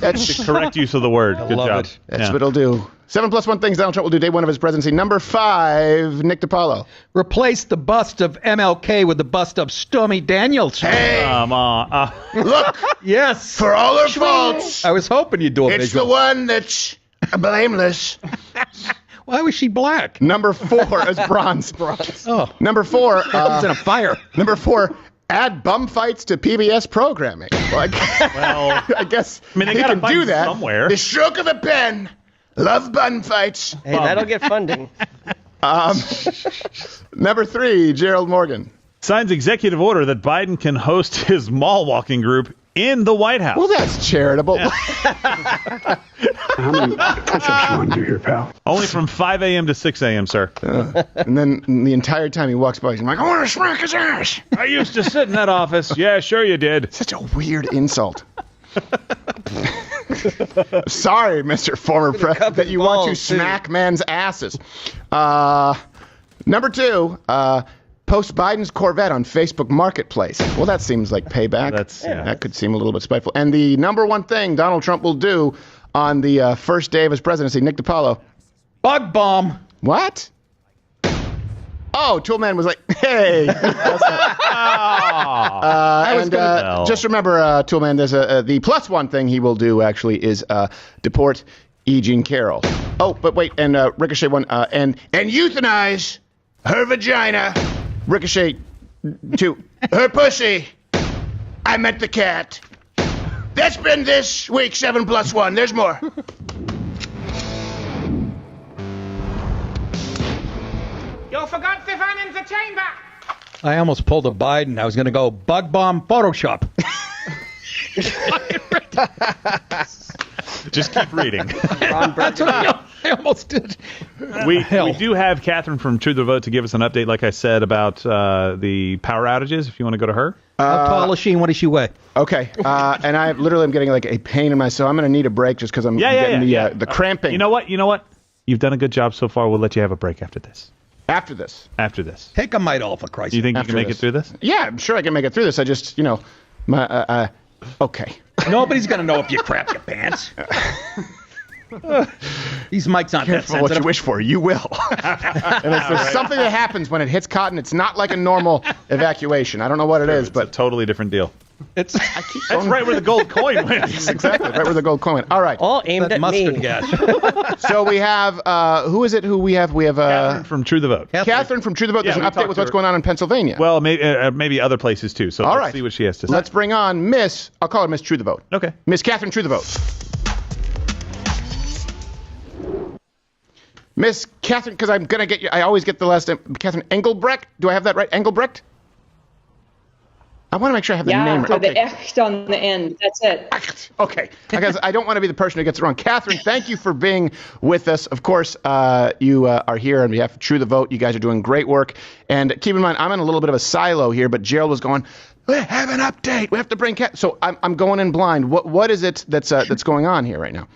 That's the correct use of the word. Good love job. it. That's what he'll do. 7+1 things Donald Trump will do day one of his presidency. Number 5, Nick DiPaolo. Replace the bust of MLK with the bust of Stormy Daniels. Hey, Come on. look, Yes. for all her faults, I was hoping you'd do a it's visual. the one that's blameless. Why was she black? Number 4 is bronze. Oh, Number 4, I was in a fire. number 4, add bum fights to PBS programming. Well, I guess I mean, they he gotta can fight do that somewhere. The stroke of a pen. Love bun fights. Hey, that'll get funding. Number 3, Gerald Morgan. Signs executive order that Biden can host his mall walking group in the White House. Well, that's charitable. How many push-ups you want to do here, pal? Only from 5 a.m. to 6 a.m., sir. And then the entire time he walks by, he's like, I want to smack his ass. I used to sit in that office. Yeah, sure you did. Such a weird insult. Sorry, Mr. Former President, that you want to smack men's asses. Number 2, post Biden's Corvette on Facebook Marketplace. Well, that seems like payback. That could seem a little bit spiteful. And the number 1 thing Donald Trump will do on the first day of his presidency, Nick DiPaolo. Bug bomb. What? Oh, Toolman was like, hey. Just remember, Toolman, there's the plus 1 thing he will do, actually, is deport E. Jean Carroll. Oh, but wait, and Ricochet one, and euthanize her vagina. Ricochet 2, her pussy. I meant the cat. That's been this week 7 plus 1. There's more. You forgot the fan in the chamber. I almost pulled a Biden. I was going to go bug bomb Photoshop. Just keep reading. That's what I almost did. We do have Catherine from Truth or Vote to give us an update, like I said, about the power outages, if you want to go to her. How tall is she and what does she weigh? Okay. And I'm getting like a pain in my, so I'm going to need a break just because I'm getting the cramping. You know what? You've done a good job so far. We'll let you have a break after this. After this. Take a Midol, for Christ's sake. You think you can make it through this? Yeah, I'm sure I can make it through this. I just, okay. Nobody's going to know if you crap your pants. These mics aren't that sensitive. What you wish for, you will. And if there's something that happens when it hits cotton, it's not like a normal evacuation. I don't know what it is, but a totally different deal. That's right where the gold coin went. Exactly, right where the gold coin went. All right. All aimed at mustard me. gas. So we have, who is it who we have? We have Catherine from True the Vote. Catherine from True the Vote. There's an update with what's going on in Pennsylvania. Well, maybe other places too. So let's see what she has to say. Let's bring on I'll call her Miss True the Vote. Okay. Miss Catherine True the Vote. Miss Catherine, because I'm going to get you, I always get the last name, Catherine Engelbrecht. Do I have that right? Engelbrecht? I want to make sure I have the name right. Yeah, the echt on the end. That's it. Okay. Because I don't want to be the person who gets it wrong. Catherine, thank you for being with us. Of course, you are here on behalf of True the Vote. You guys are doing great work. And keep in mind, I'm in a little bit of a silo here, but Gerald was going, we have an update. We have to bring So I'm going in blind. What is it that's going on here right now?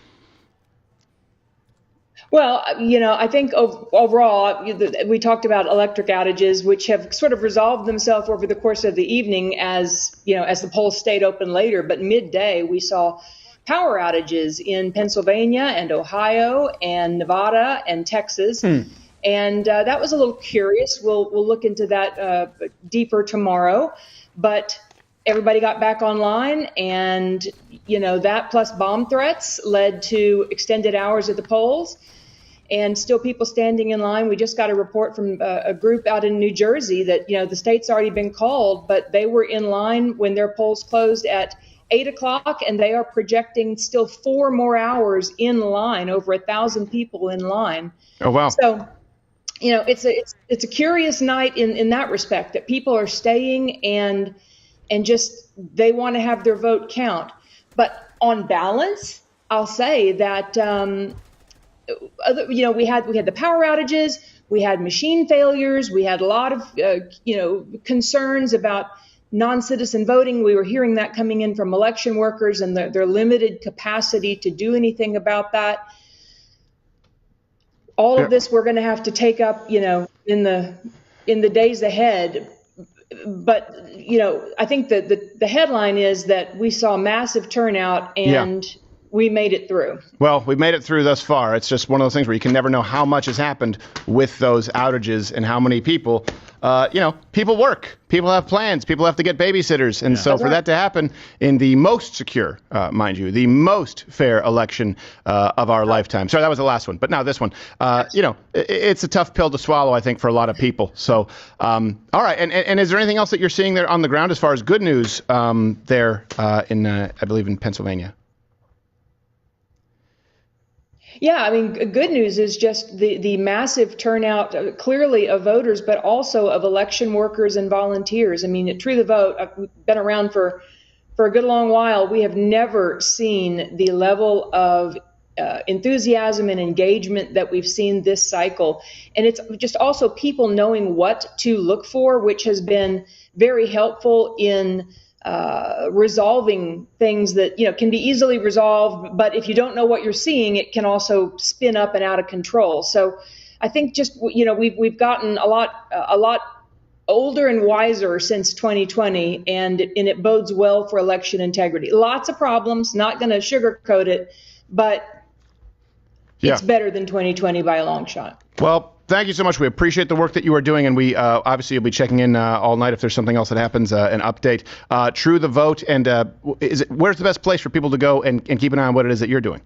Well, I think overall, we talked about electric outages, which have sort of resolved themselves over the course of the evening as the polls stayed open later. But midday, we saw power outages in Pennsylvania and Ohio and Nevada and Texas. And that was a little curious. We'll look into that deeper tomorrow. But everybody got back online, and, that plus bomb threats led to extended hours at the polls. And still people standing in line. We just got a report from a group out in New Jersey that, the state's already been called, but they were in line when their polls closed at 8 o'clock, and they are projecting still 4 more hours in line, over 1,000 people in line. Oh, wow. So, it's a curious night in that respect, that people are staying and just they want to have their vote count. But on balance, I'll say that, we had the power outages, we had machine failures, we had a lot of, concerns about non-citizen voting. We were hearing that coming in from election workers and their limited capacity to do anything about that. All of this we're going to have to take up, in the days ahead. But, I think that the headline is that we saw massive turnout and we made it through. Well, we've made it through thus far. It's just one of those things where you can never know how much has happened with those outages and how many people, people work. People have plans. People have to get babysitters. And so for that to happen in the most secure, mind you, the most fair election of our lifetime. Sorry, that was the last one. But now this one, it's a tough pill to swallow, I think, for a lot of people. So, all right. And is there anything else that you're seeing there on the ground as far as good news there in, I believe, in Pennsylvania? Yeah, I mean, good news is just the massive turnout, clearly of voters, but also of election workers and volunteers. I mean, at True the Vote, I've been around for a good long while. We have never seen the level of enthusiasm and engagement that we've seen this cycle. And it's just also people knowing what to look for, which has been very helpful in resolving things that can be easily resolved, but if you don't know what you're seeing, it can also spin up and out of control. So I think just we've gotten a lot older and wiser since 2020, and it bodes well for election integrity. Lots of problems, not going to sugarcoat it, but it's better than 2020 by a long shot. Well, thank you so much. We appreciate the work that you are doing, and we obviously will be checking in all night if there's something else that happens, an update. True the Vote, and where's the best place for people to go and keep an eye on what it is that you're doing?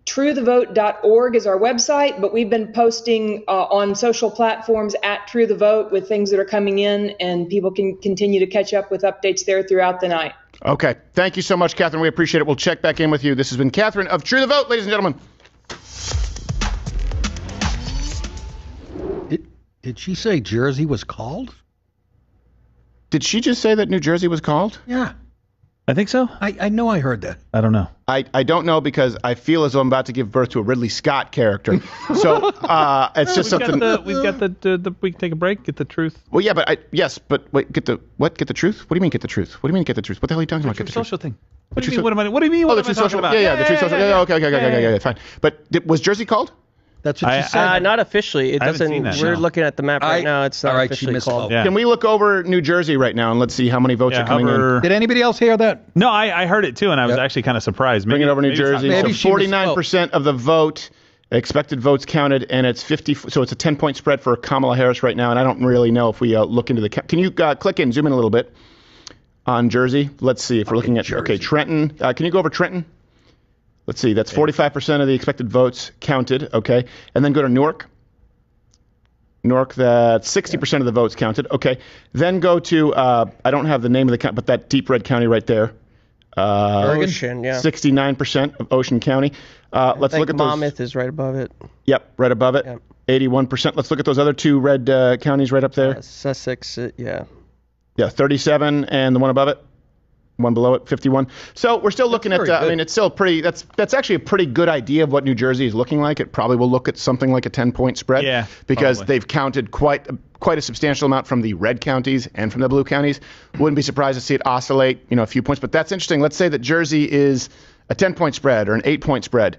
TrueTheVote.org is our website, but we've been posting on social platforms at True the Vote with things that are coming in, and people can continue to catch up with updates there throughout the night. Okay. Thank you so much, Catherine. We appreciate it. We'll check back in with you. This has been Catherine of True the Vote, ladies and gentlemen. Did she say Jersey was called? Did she just say that New Jersey was called? Yeah. I think so. I know I heard that. I don't know. I don't know because I feel as though I'm about to give birth to a Ridley Scott character. So it's just something. We've got the we can take a break, get the truth. Well, yeah, but wait, get the what? Get the truth? What do you mean get the truth? What do you mean get the truth? What the hell are you talking about? Get the social truth? thing. What do you mean? What do you mean? Oh, the truth social. Yeah, the truth social. Yeah, okay, fine. But was Jersey called? That's what she said. Not officially. It doesn't. We're looking at the map right now. It's not officially called. Yeah. Can we look over New Jersey right now and let's see how many votes are coming in? Did anybody else hear that? No, I heard it too, and I was actually kind of surprised. Bring it over New Jersey. So 49% of the vote, expected votes counted, and it's 50. So it's a 10-point spread for Kamala Harris right now. And I don't really know if we look into the. Can you click in, zoom in a little bit on Jersey? Let's see if we're looking at Jersey. Trenton. Can you go over Trenton? Let's see, that's 45% of the expected votes counted, okay? And then go to Newark. Newark, that's 60% of the votes counted, okay. Then go to, I don't have the name of the county, but that deep red county right there. Ocean, yeah. 69% of Ocean County. Let's look at those. Monmouth is right above it. Yep, right above it. Yep. 81%. Let's look at those other two red counties right up there. Sussex, yeah. Yeah, 37, and the one above it. One below it, 51. So we're still looking at, I mean, it's still pretty, that's actually a pretty good idea of what New Jersey is looking like. It probably will look at something like a 10-point spread. Yeah, because probably. They've counted quite a substantial amount from the red counties and from the blue counties. Wouldn't be surprised to see it oscillate, a few points. But that's interesting. Let's say that Jersey is a 10-point spread or an 8-point spread.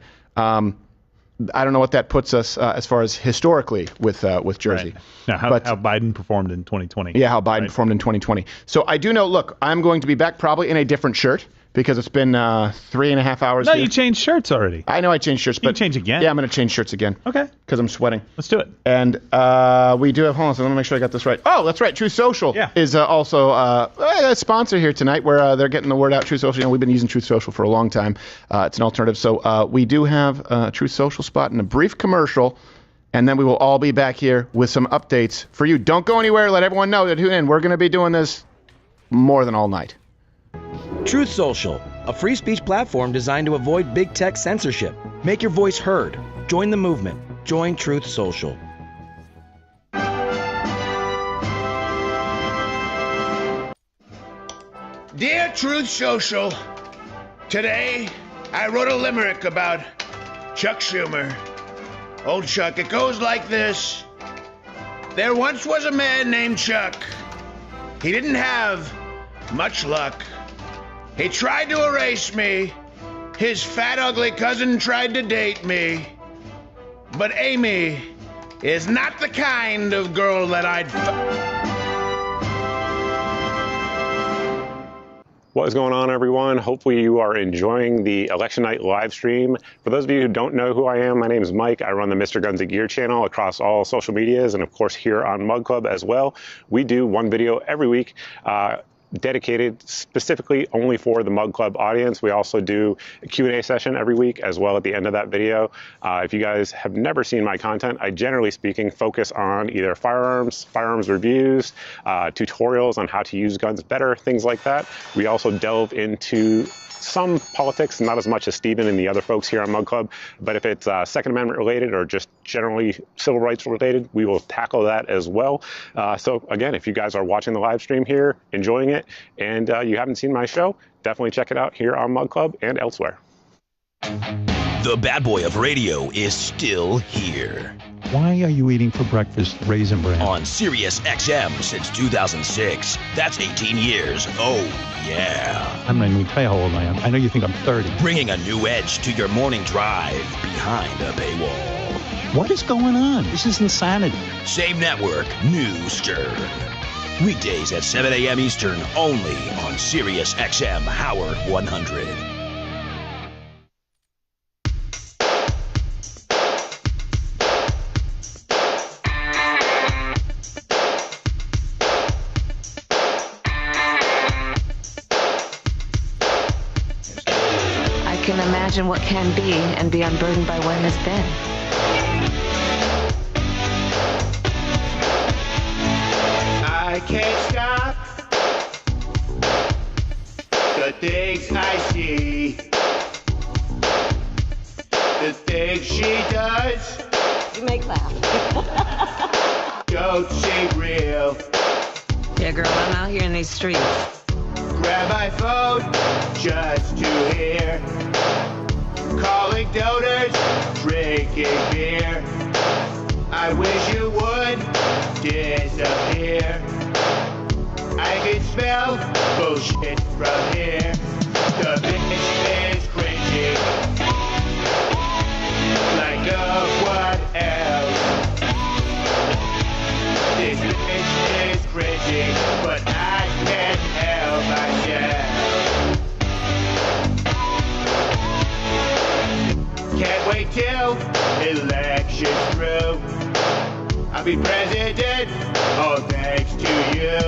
I don't know what that puts us as far as historically with Jersey. Right. Now, how Biden performed in 2020. Yeah, how Biden performed in 2020. So I do know, look, I'm going to be back probably in a different shirt because it's been 3.5 hours. No, here. you changed shirts already. I know I changed shirts, but you change again. Yeah, I'm going to change shirts again. Okay. Because I'm sweating. Let's do it. And we do have, hold on, so let me make sure I got this right. Oh, that's right. Truth Social is also a sponsor here tonight where they're getting the word out. Truth Social, we've been using Truth Social for a long time. It's an alternative. So we do have a Truth Social spot and a brief commercial, and then we will all be back here with some updates for you. Don't go anywhere. Let everyone know that tune in. We're going to be doing this more than all night. Truth Social, a free speech platform designed to avoid big tech censorship. Make your voice heard. Join the movement. Join Truth Social. Dear Truth Social, today I wrote a limerick about Chuck Schumer. Old Chuck, it goes like this. There once was a man named Chuck. He didn't have much luck. He tried to erase me. His fat, ugly cousin tried to date me. But Amy is not the kind of girl that I'd... What is going on, everyone? Hopefully you are enjoying the election night live stream. For those of you who don't know who I am, my name is Mike. I run the Mr. Guns and Gear channel across all social medias and, of course, here on Mug Club as well. We do one video every week dedicated specifically only for the Mug Club audience. We also do a Q&A session every week as well at the end of that video. If you guys have never seen my content, I generally speaking focus on either firearms reviews, tutorials on how to use guns better, things like that. We also delve into some politics, not as much as Steven and the other folks here on Mug Club, but if it's Second Amendment related or just generally civil rights related, we will tackle that as well. So again, if you guys are watching the live stream here, enjoying it, and you haven't seen my show, definitely check it out here on Mug Club and elsewhere. The bad boy of radio is still here. Why are you eating for breakfast Raisin Bran? On Sirius XM since 2006. That's 18 years. Oh, yeah. I'm not even going to tell you how old I am. I know you think I'm 30. Bringing a new edge to your morning drive behind a paywall. What is going on? This is insanity. Same network, new Stern. Weekdays at 7 a.m. Eastern, only on Sirius XM Howard 100. I can imagine what can be and be unburdened by what has been. I can't stop the things I see, the things she does. You make laugh. Don't seem real. Yeah, girl, I'm out here in these streets. Grab my phone just to hear, calling donors, drinking beer. I wish you would disappear. I can smell bullshit from here. The bitch is cringy, like no one else. This bitch is cringy, but I can't help myself. Can't wait till election's through. I'll be president, all thanks to you.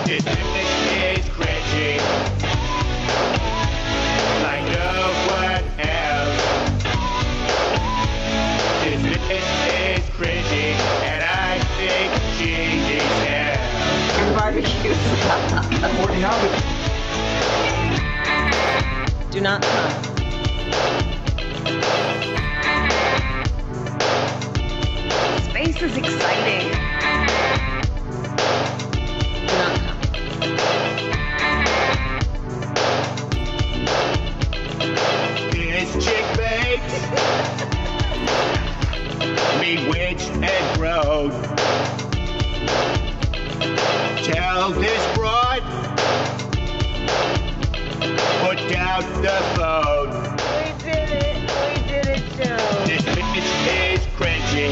This bitch is cringy, like no one else. This bitch is cringy, and I think she needs help. Barbecue. Do not come. Space is exciting. Do not come. This chick makes me witch and groan. Tell this broad, put down the phone. We did it, Joe. This bitch is cringy,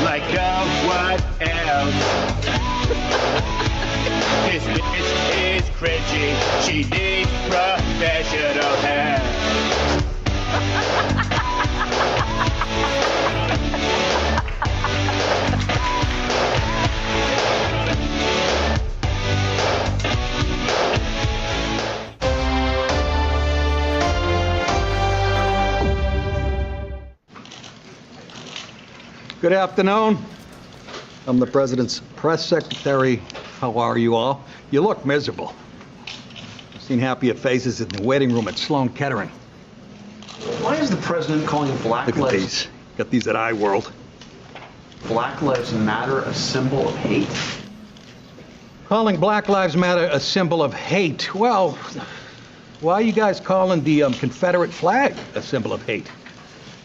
like no one else. This bitch is cringy, she needs professional help. Good afternoon. I'm the President's press secretary. How are you all? You look miserable. I've seen happier faces in the waiting room at Sloan Kettering. Why is the president calling Black Look at Lives... these. Got these at iWorld. Black Lives Matter a symbol of hate? Calling Black Lives Matter a symbol of hate. Well, why are you guys calling the Confederate flag a symbol of hate?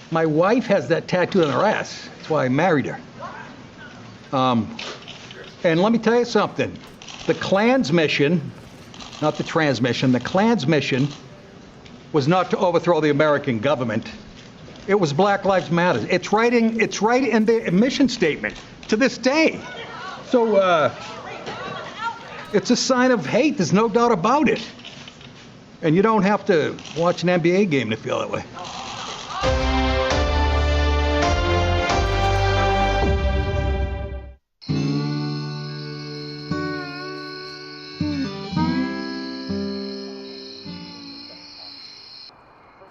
My wife has that tattooed on her ass. That's why I married her. And let me tell you something. The Klan's mission, not the transmission, the Klan's mission was not to overthrow the American government. It was Black Lives Matter. It's right in the mission statement to this day. So it's a sign of hate. There's no doubt about it. And you don't have to watch an NBA game to feel that way.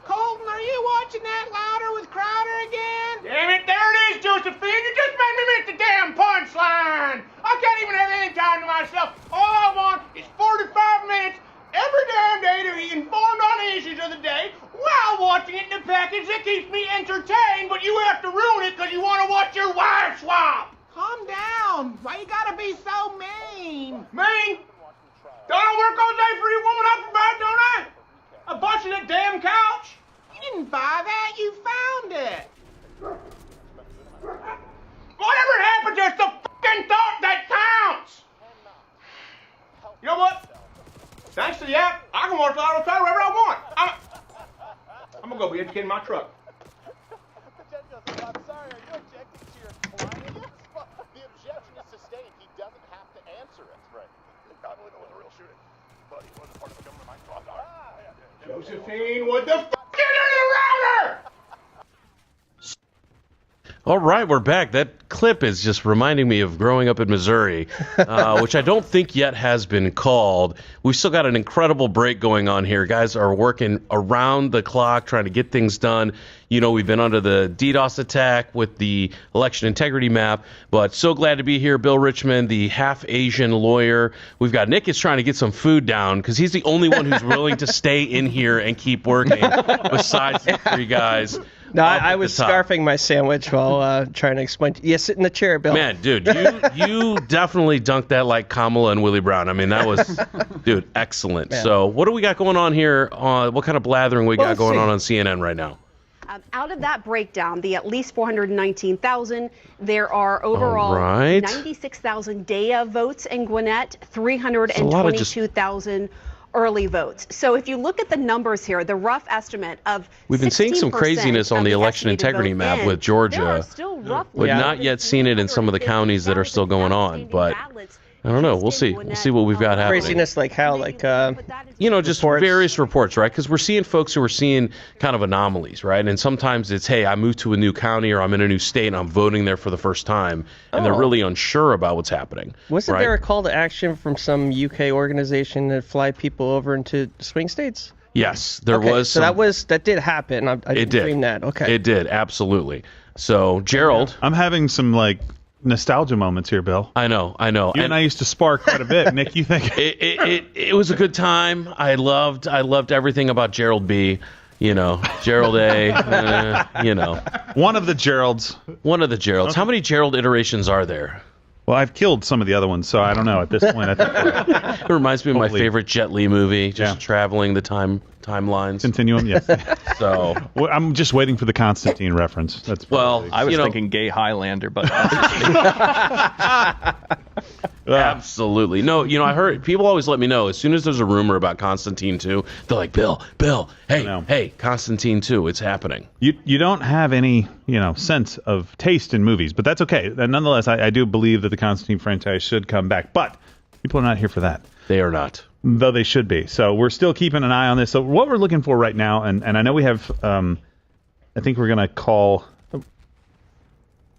Colton, are you watching that Louder with Crowder again? Damn it, there it is, Josephine. You just made me miss the damn punchline. I can't even have any time to myself. All I want is 45 minutes every damn day to be informed on the issues of the day while watching it in the package that keeps me entertained, but you have to ruin it because you want to watch your wife swap. Calm down. Why you gotta be so mean? Mean? Don't I work all day for you woman up for bad, don't I? I bunch of that damn couch? You didn't buy that. You found it. Whatever happened, there's the fucking thought that counts. You know what? Thanks to the app, I can watch Auto Trailer wherever I want. I'm gonna go be educating my truck. I'm sorry, are you objecting to your client? The objection is sustained. He doesn't have to answer it. Right. God only knows it was a real shooting. But he wasn't part of the government mind fraud. Josephine, what the fuck is around her? All right, we're back. That clip is just reminding me of growing up in Missouri, which I don't think yet has been called. We've still got an incredible break going on here. Guys are working around the clock trying to get things done. You know, we've been under the DDoS attack with the election integrity map, but so glad to be here. Bill Richmond, the half-Asian lawyer. We've got Nick is trying to get some food down because he's the only one who's willing to stay in here and keep working besides the three guys. No, I was scarfing my sandwich while trying to explain. Yeah, sit in the chair, Bill. Man, dude, you definitely dunked that like Kamala and Willie Brown. I mean, that was, dude, excellent. Man. So what do we got going on here? What kind of blathering we got going on CNN right now? Out of that breakdown, the at least 419,000, there are overall 96,000 DEA votes in Gwinnett, 322,000 early votes. So if you look at the numbers here, the rough estimate of we've been seeing some craziness on the election integrity map with Georgia. We've not yet seen it in some of the counties that are still going on, but I don't know. We'll see. We'll see what we've got happening. Craziness like how? Like, just various reports, right? Because we're seeing folks who are seeing kind of anomalies, right? And sometimes it's, hey, I moved to a new county or I'm in a new state and I'm voting there for the first time. And they're really unsure about what's happening. Wasn't there a call to action from some UK organization to fly people over into swing states? Yes, there was. So that did happen. I didn't dream that. Okay. It did, absolutely. So, Gerald. I'm having some, nostalgia moments here, Bill. I know. You and I used to spar quite a bit. Nick, you think it was a good time. I loved everything about Gerald B. Gerald A. One of the Geralds. Okay. How many Gerald iterations are there? Well, I've killed some of the other ones, so I don't know at this point. I think it reminds me of my favorite Jet Li movie, traveling the timelines. Continuum, yes. So I'm just waiting for the Constantine reference. That's I was thinking gay Highlander, but absolutely no. I heard people always let me know as soon as there's a rumor about Constantine 2, they're like, Bill, hey, Constantine 2, it's happening. You don't have any sense of taste in movies, but that's okay. And nonetheless, I do believe that the Constantine franchise should come back, but people are not here for that. They are not. Though they should be. So we're still keeping an eye on this. So what we're looking for right now, and I know we have, I think we're going to call, we're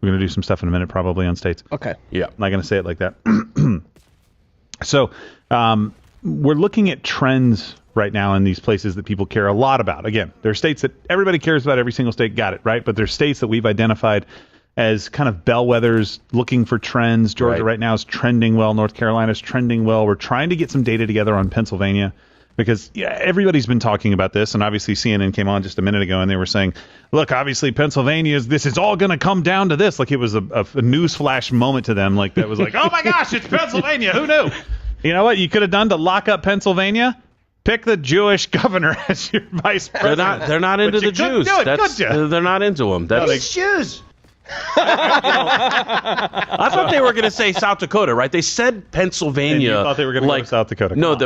going to do some stuff in a minute probably on states. Okay. Yeah. I'm not going to say it like that. So we're looking at trends right now in these places that people care a lot about. Again, there are states that everybody cares about, every single state, got it, right? But there's states that we've identified as kind of bellwethers looking for trends. Georgia right now is trending well. North Carolina is trending well. We're trying to get some data together on Pennsylvania because everybody's been talking about this. And obviously CNN came on just a minute ago and they were saying, look, obviously Pennsylvania this is all going to come down to this. Like it was a newsflash moment to them. Like that was like, oh my gosh, it's Pennsylvania. Who knew? You know what you could have done to lock up Pennsylvania? Pick the Jewish governor as your vice president. They're not into the Jews. They're not into them. That's Jews. I thought they were going to say South Dakota, right? They said Pennsylvania. And you thought they were going to go to South Dakota. No,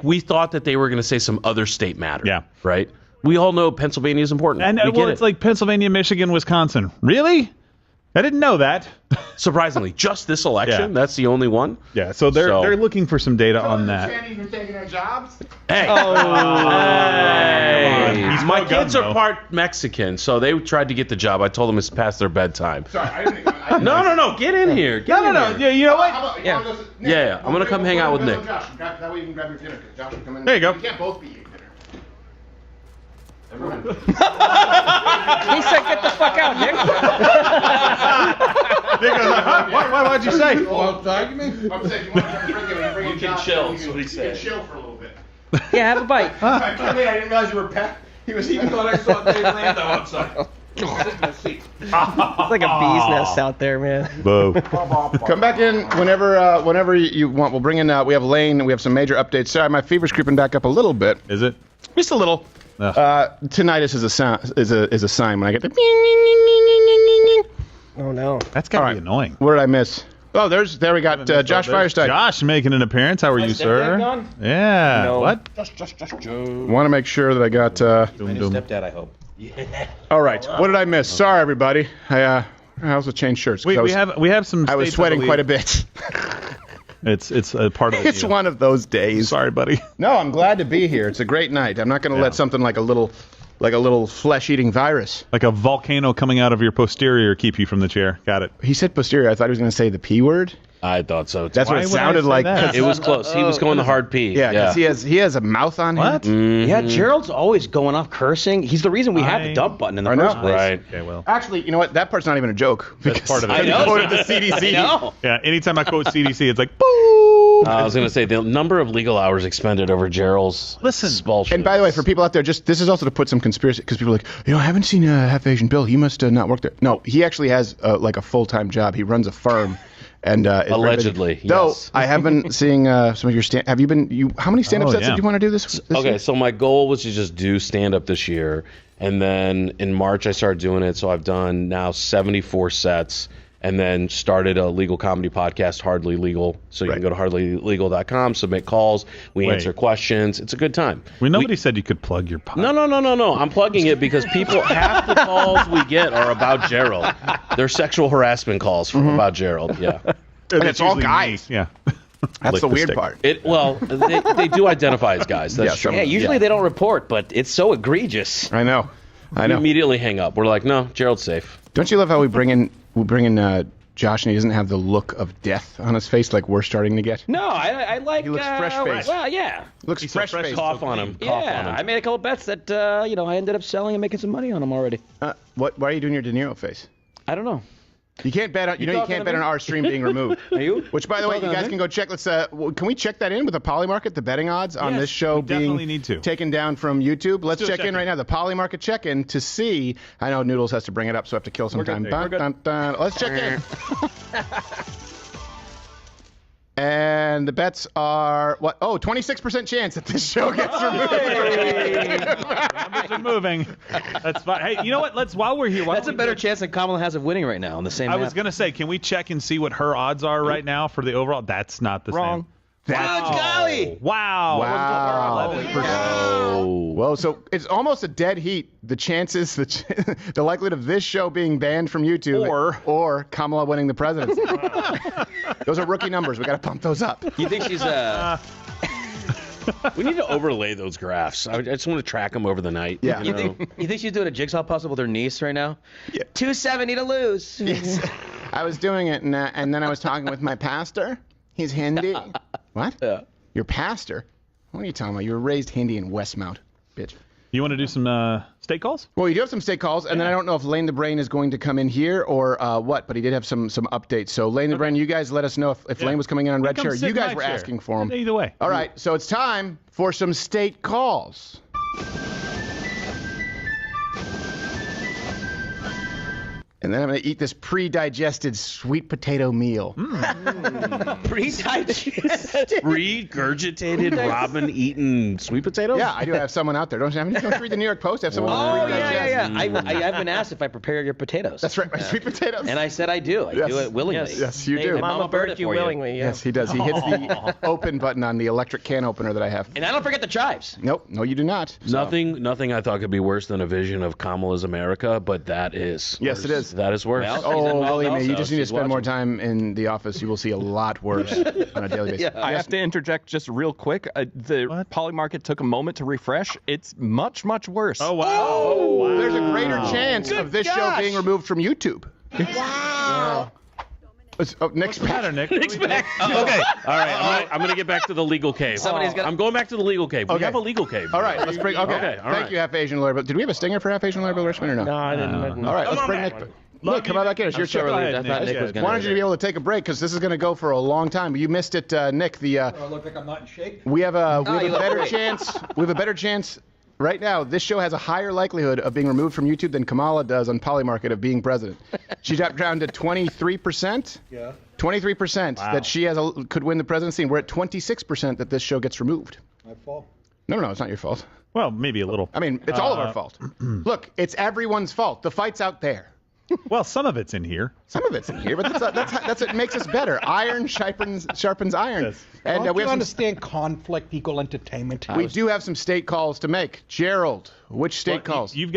we thought that they were going to say some other state matter. Yeah. Right? We all know Pennsylvania is important. And it's like Pennsylvania, Michigan, Wisconsin. Really? I didn't know that. Surprisingly, just this election, that's the only one. Yeah, so they're looking for some data on that. Even taking our jobs? Hey. My kids are part Mexican, so they tried to get the job. I told them it's past their bedtime. Sorry, I didn't No, get in here. No. Yeah, you know what? Yeah, I'm going to come hang out with Nick. That way you can grab your dinner. Josh will come in. There you go. We can't both be eating dinner. He said, "Get the fuck out, Nick." Nick goes, what'd you say? Well, you mean? I'm saying, you want to bring We can chill, that's what he said. Chill for a little bit. Yeah, have a bite. I didn't realize you were packed. He thought I saw Dave Lando outside. It's like a bee's nest out there, man. Boo. Come back in whenever you want. We'll bring in. We have Lane. We have some major updates. Sorry, my fever's creeping back up a little bit. Is it? Just a little. Tinnitus is a sound. Is a sign when I get the. Oh no. That's gotta be annoying. What did I miss? Oh, there we got Josh Firestein. Josh making an appearance. How are you, sir? Yeah. No. What? Want to make sure that I got. My new stepdad, I hope. Yeah. All right. What did I miss? Sorry, everybody. I also changed shirts. We have some. I was states, sweating believe. quite a bit. It's a part of the It's deal. one of those days. Sorry, buddy. No, I'm glad to be here. It's a great night. I'm not going to let something like a little flesh-eating virus, like a volcano coming out of your posterior, keep you from the chair. Got it. He said posterior. I thought he was going to say the P word. I thought so. Too. That's what it sounded like. It was close. He was going the hard P. Yeah, because he has a mouth on him. What? Yeah, Gerald's always going off cursing. He's the reason we have the dump button in the first place. Right. Okay, well. Actually, you know what? That part's not even a joke. That's part of it. I know. Quoted the CDC. I know. Yeah, anytime I quote CDC, it's like, boo! I was going to say, the number of legal hours expended over Gerald's bullshit. And by the way, for people out there, this is also to put some conspiracy, because people are like, I haven't seen a half Asian Bill. He must not work there. No, he actually has like a full-time job. He runs a firm. And allegedly, though yes. I have been seeing some of your stand. Have you been? How many stand-up sets did you want to do this Okay, year? so my goal was to just do stand-up this year, and then in March I started doing it. So I've done now 74 sets, and then started a legal comedy podcast, Hardly Legal. So you can go to hardlylegal.com, submit calls, we answer questions. It's a good time. Nobody said you could plug your podcast. No. I'm plugging it because people, half the calls we get are about Gerald. They're sexual harassment calls about Gerald. Yeah. And it's all usually guys. me. Yeah. That's Lick the the weird stick. part. They do identify as guys. That's true. Yeah, usually they don't report, but it's so egregious. I know. We immediately hang up. We're like, no, Gerald's safe. Don't you love how we bring in Josh and he doesn't have the look of death on his face like we're starting to get? No, I like. He looks fresh-faced. Well, yeah. Looks fresh-faced. Cough on him. Cough on him. I made a couple bets that I ended up selling and making some money on them already. Why are you doing your De Niro face? I don't know. You can't bet on. You can't bet on our stream being removed. Are you? Which, by the way, you guys can go check. Let's. Can we check that in with the Polymarket, the betting odds on this show being taken down from YouTube? Let's check in right now. The Polymarket check-in to see. I know Noodles has to bring it up, so I have to kill some time. Dun, dun, dun. Let's check in. And the bets are what? Oh, 26% chance that this show gets removed. Numbers are moving. That's fine. Hey, you know what? While we're here, that's a better chance than Kamala has of winning right now on the same. I was gonna say, can we check and see what her odds are right now for the overall? That's not the same. Golly! Wow. 11%. Whoa. So it's almost a dead heat. The chances, the likelihood of this show being banned from YouTube or Kamala winning the presidency. Those are rookie numbers. We got to pump those up. You think she's We need to overlay those graphs. I just want to track them over the night. Yeah. You think she's doing a jigsaw puzzle with her niece right now? Yeah. 270 to lose. Yes. I was doing it, and then I was talking with my pastor. He's Hindi. What? Yeah. Your pastor? What are you talking about? You were raised Hindi in Westmount, bitch. You want to do some state calls? Well, you do have some state calls, and then I don't know if Lane the Brain is going to come in here or what, but he did have some updates. So Lane the Brain, you guys let us know if Lane was coming in on red chair. You guys were asking for him. Either way. All right, so it's time for some state calls. And then I'm going to eat this pre-digested sweet potato meal. Pre-digested? Regurgitated, Robin-eaten sweet potatoes? Yeah, I do have someone out there. Don't you read the New York Post? I have someone yeah. I've been asked if I prepare your potatoes. That's right, my sweet potatoes. And I said I do. I do it willingly. Yes, you do. Mama bird you willingly. Yes, he does. He hits the open button on the electric can opener that I have. And I don't forget the chives. Nope, no, you do not. Nothing I thought could be worse than a vision of Kamala's America, but that is. Yes, it is. That is worse. Well, believe me, you just need to spend more time in the office. You will see a lot worse on a daily basis. Yeah. I have to interject just real quick. The Polymarket took a moment to refresh. It's much, much worse. Oh, wow. There's a greater chance of this show being removed from YouTube. Wow. Nick's back. Nick's back. Okay. All right. I'm gonna get back to the legal cave. I'm going back to the legal cave. We have a legal cave. All right. Let's bring. Okay. Thank you, Half Asian Lawyer. But did we have a stinger for Half Asian Lawyer Bill Richmond or no? No, I didn't. All right. Let's bring Nick. Look, come on back in. It's your show. I thought Nick was going to. Wanted you to be able to take a break because this is going to go for a long time. You missed it, Nick. I look like I'm not in shape. We have a better chance. We have a better chance Right now, this show has a higher likelihood of being removed from YouTube than Kamala does on Polymarket of being president. She dropped down to 23%. Yeah. 23% that she could win the presidency, and we're at 26% that this show gets removed. My fault. No, it's not your fault. Well, maybe a little. I mean, it's all of our fault. Look, it's everyone's fault. The fight's out there. Well, some of it's in here. Some of it's in here, but that's what makes us better. Iron sharpens iron. Yes. And Don't we you have understand conflict equal entertainment? we do have some state calls to make. Gerald, which state calls? Do you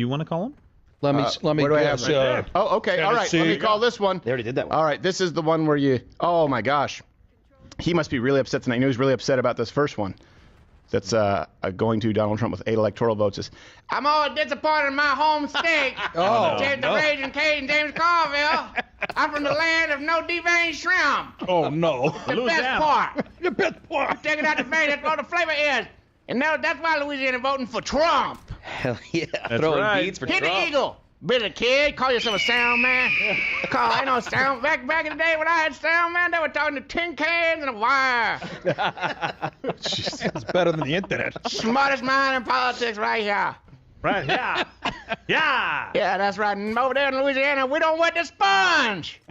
want to call them? Let me where do I have guess. them? Oh, okay. All right. Let me call this one. They already did that one. All right. This is the one where you. Oh my gosh, he must be really upset tonight. I know he's really upset about this first one. That's going to Donald Trump with 8 electoral votes. I'm always disappointed in my home state. James the Raging Cajun, James Carville. I'm from the land of no deveined shrimp. Oh no. The best part. The best part. Take it out the vein. That's what the flavor is. And now that's why Louisiana voting for Trump. Hell yeah. That's Throwing right. beads for Hit Trump. the eagle. Billy Kid, call yourself a sound man. Ain't no sound. Back in the day when I had sound man, they were talking to tin cans and a wire. It's better than the internet. Smartest mind in politics right here. Right, yeah. Yeah. Yeah, that's right. And over there in Louisiana, we don't wet the sponge.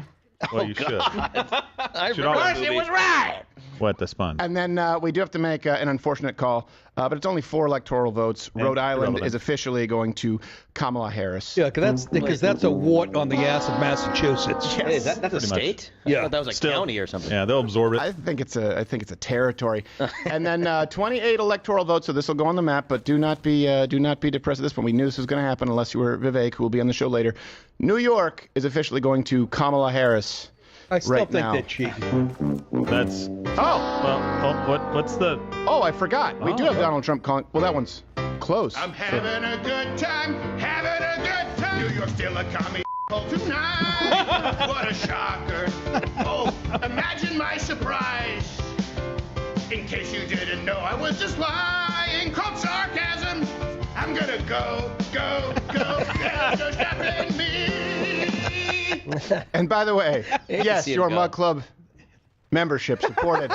Well, you should. I Should remember always that First, it movie. was right. Wet the sponge. And then we do have to make an unfortunate call, but it's only 4 electoral votes. Rhode Island irrelevant. is officially going to Kamala Harris. Yeah, because that's a wart on the ass of Massachusetts. Hey, that's a Pretty much. state? Yeah. I thought that was a Still. county or something. Yeah, they'll absorb it. I think it's a territory. And then 28 electoral votes, so this will go on the map. But do not be depressed at this point. We knew this was going to happen, unless you were Vivek, who will be on the show later. New York is officially going to Kamala Harris. I still right think now. they're cheating. That's what's the? Oh, I forgot. We do have Donald Trump calling. Well, that one's close. I'm having a good time, having a good time. New York's still a commie tonight. What a shocker. Oh, imagine my surprise. In case you didn't know, I was just lying. Called sarcasm. I'm gonna go. There's no stopping me. And by the way, yes, see him your go. Mug Club membership supported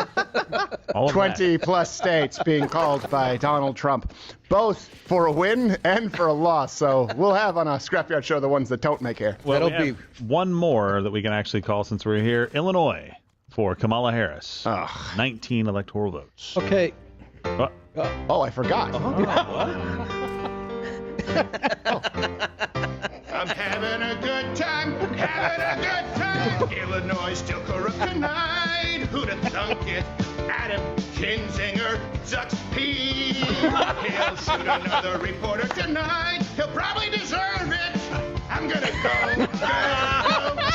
All of 20 plus states being called by Donald Trump, both for a win and for a loss. So we'll have on a Scrapyard show the ones that don't make air. Well, That'll we have one more that we can actually call since we're here. Illinois for Kamala Harris. 19 electoral votes. Okay. Oh, I forgot. I'm having a good time, having a good time. Illinois still corrupt tonight. Who'd have thunk it? Adam Kinzinger, Zucks P. He'll shoot another reporter tonight. He'll probably deserve it. I'm gonna go.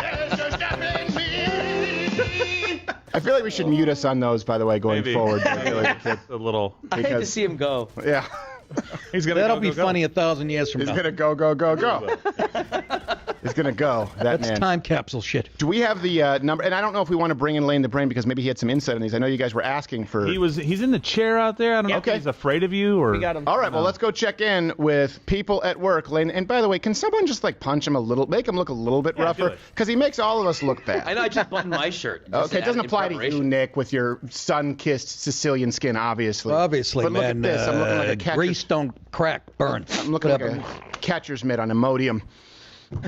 There's no stopping me. I feel like we should mute us on those, by the way, going Maybe. forward. I feel like That's a little. I hate to see him go. Yeah. He's gonna. That'll go, be go, go. funny 1,000 years from He's now. going to go. He's going to go. That That's man. time capsule shit. Do we have the number? And I don't know if we want to bring in Lane the Brain because maybe he had some insight on these. I know you guys were asking for. He's in the chair out there. I don't know Okay. if he's afraid of you or. We got him. All right, well, let's go check in with people at work, Lane. And by the way, can someone just like punch him a little, make him look a little bit Yeah, do rougher? it. Because he makes all of us look bad. I know, I just buttoned my shirt. Okay, it doesn't in apply to you, preparation. Nick, with your sun-kissed Sicilian skin, obviously. Obviously, but look man. at this. I'm looking like a catcher's, Greystone crack burn. I'm looking like a catcher's mitt on Imodium.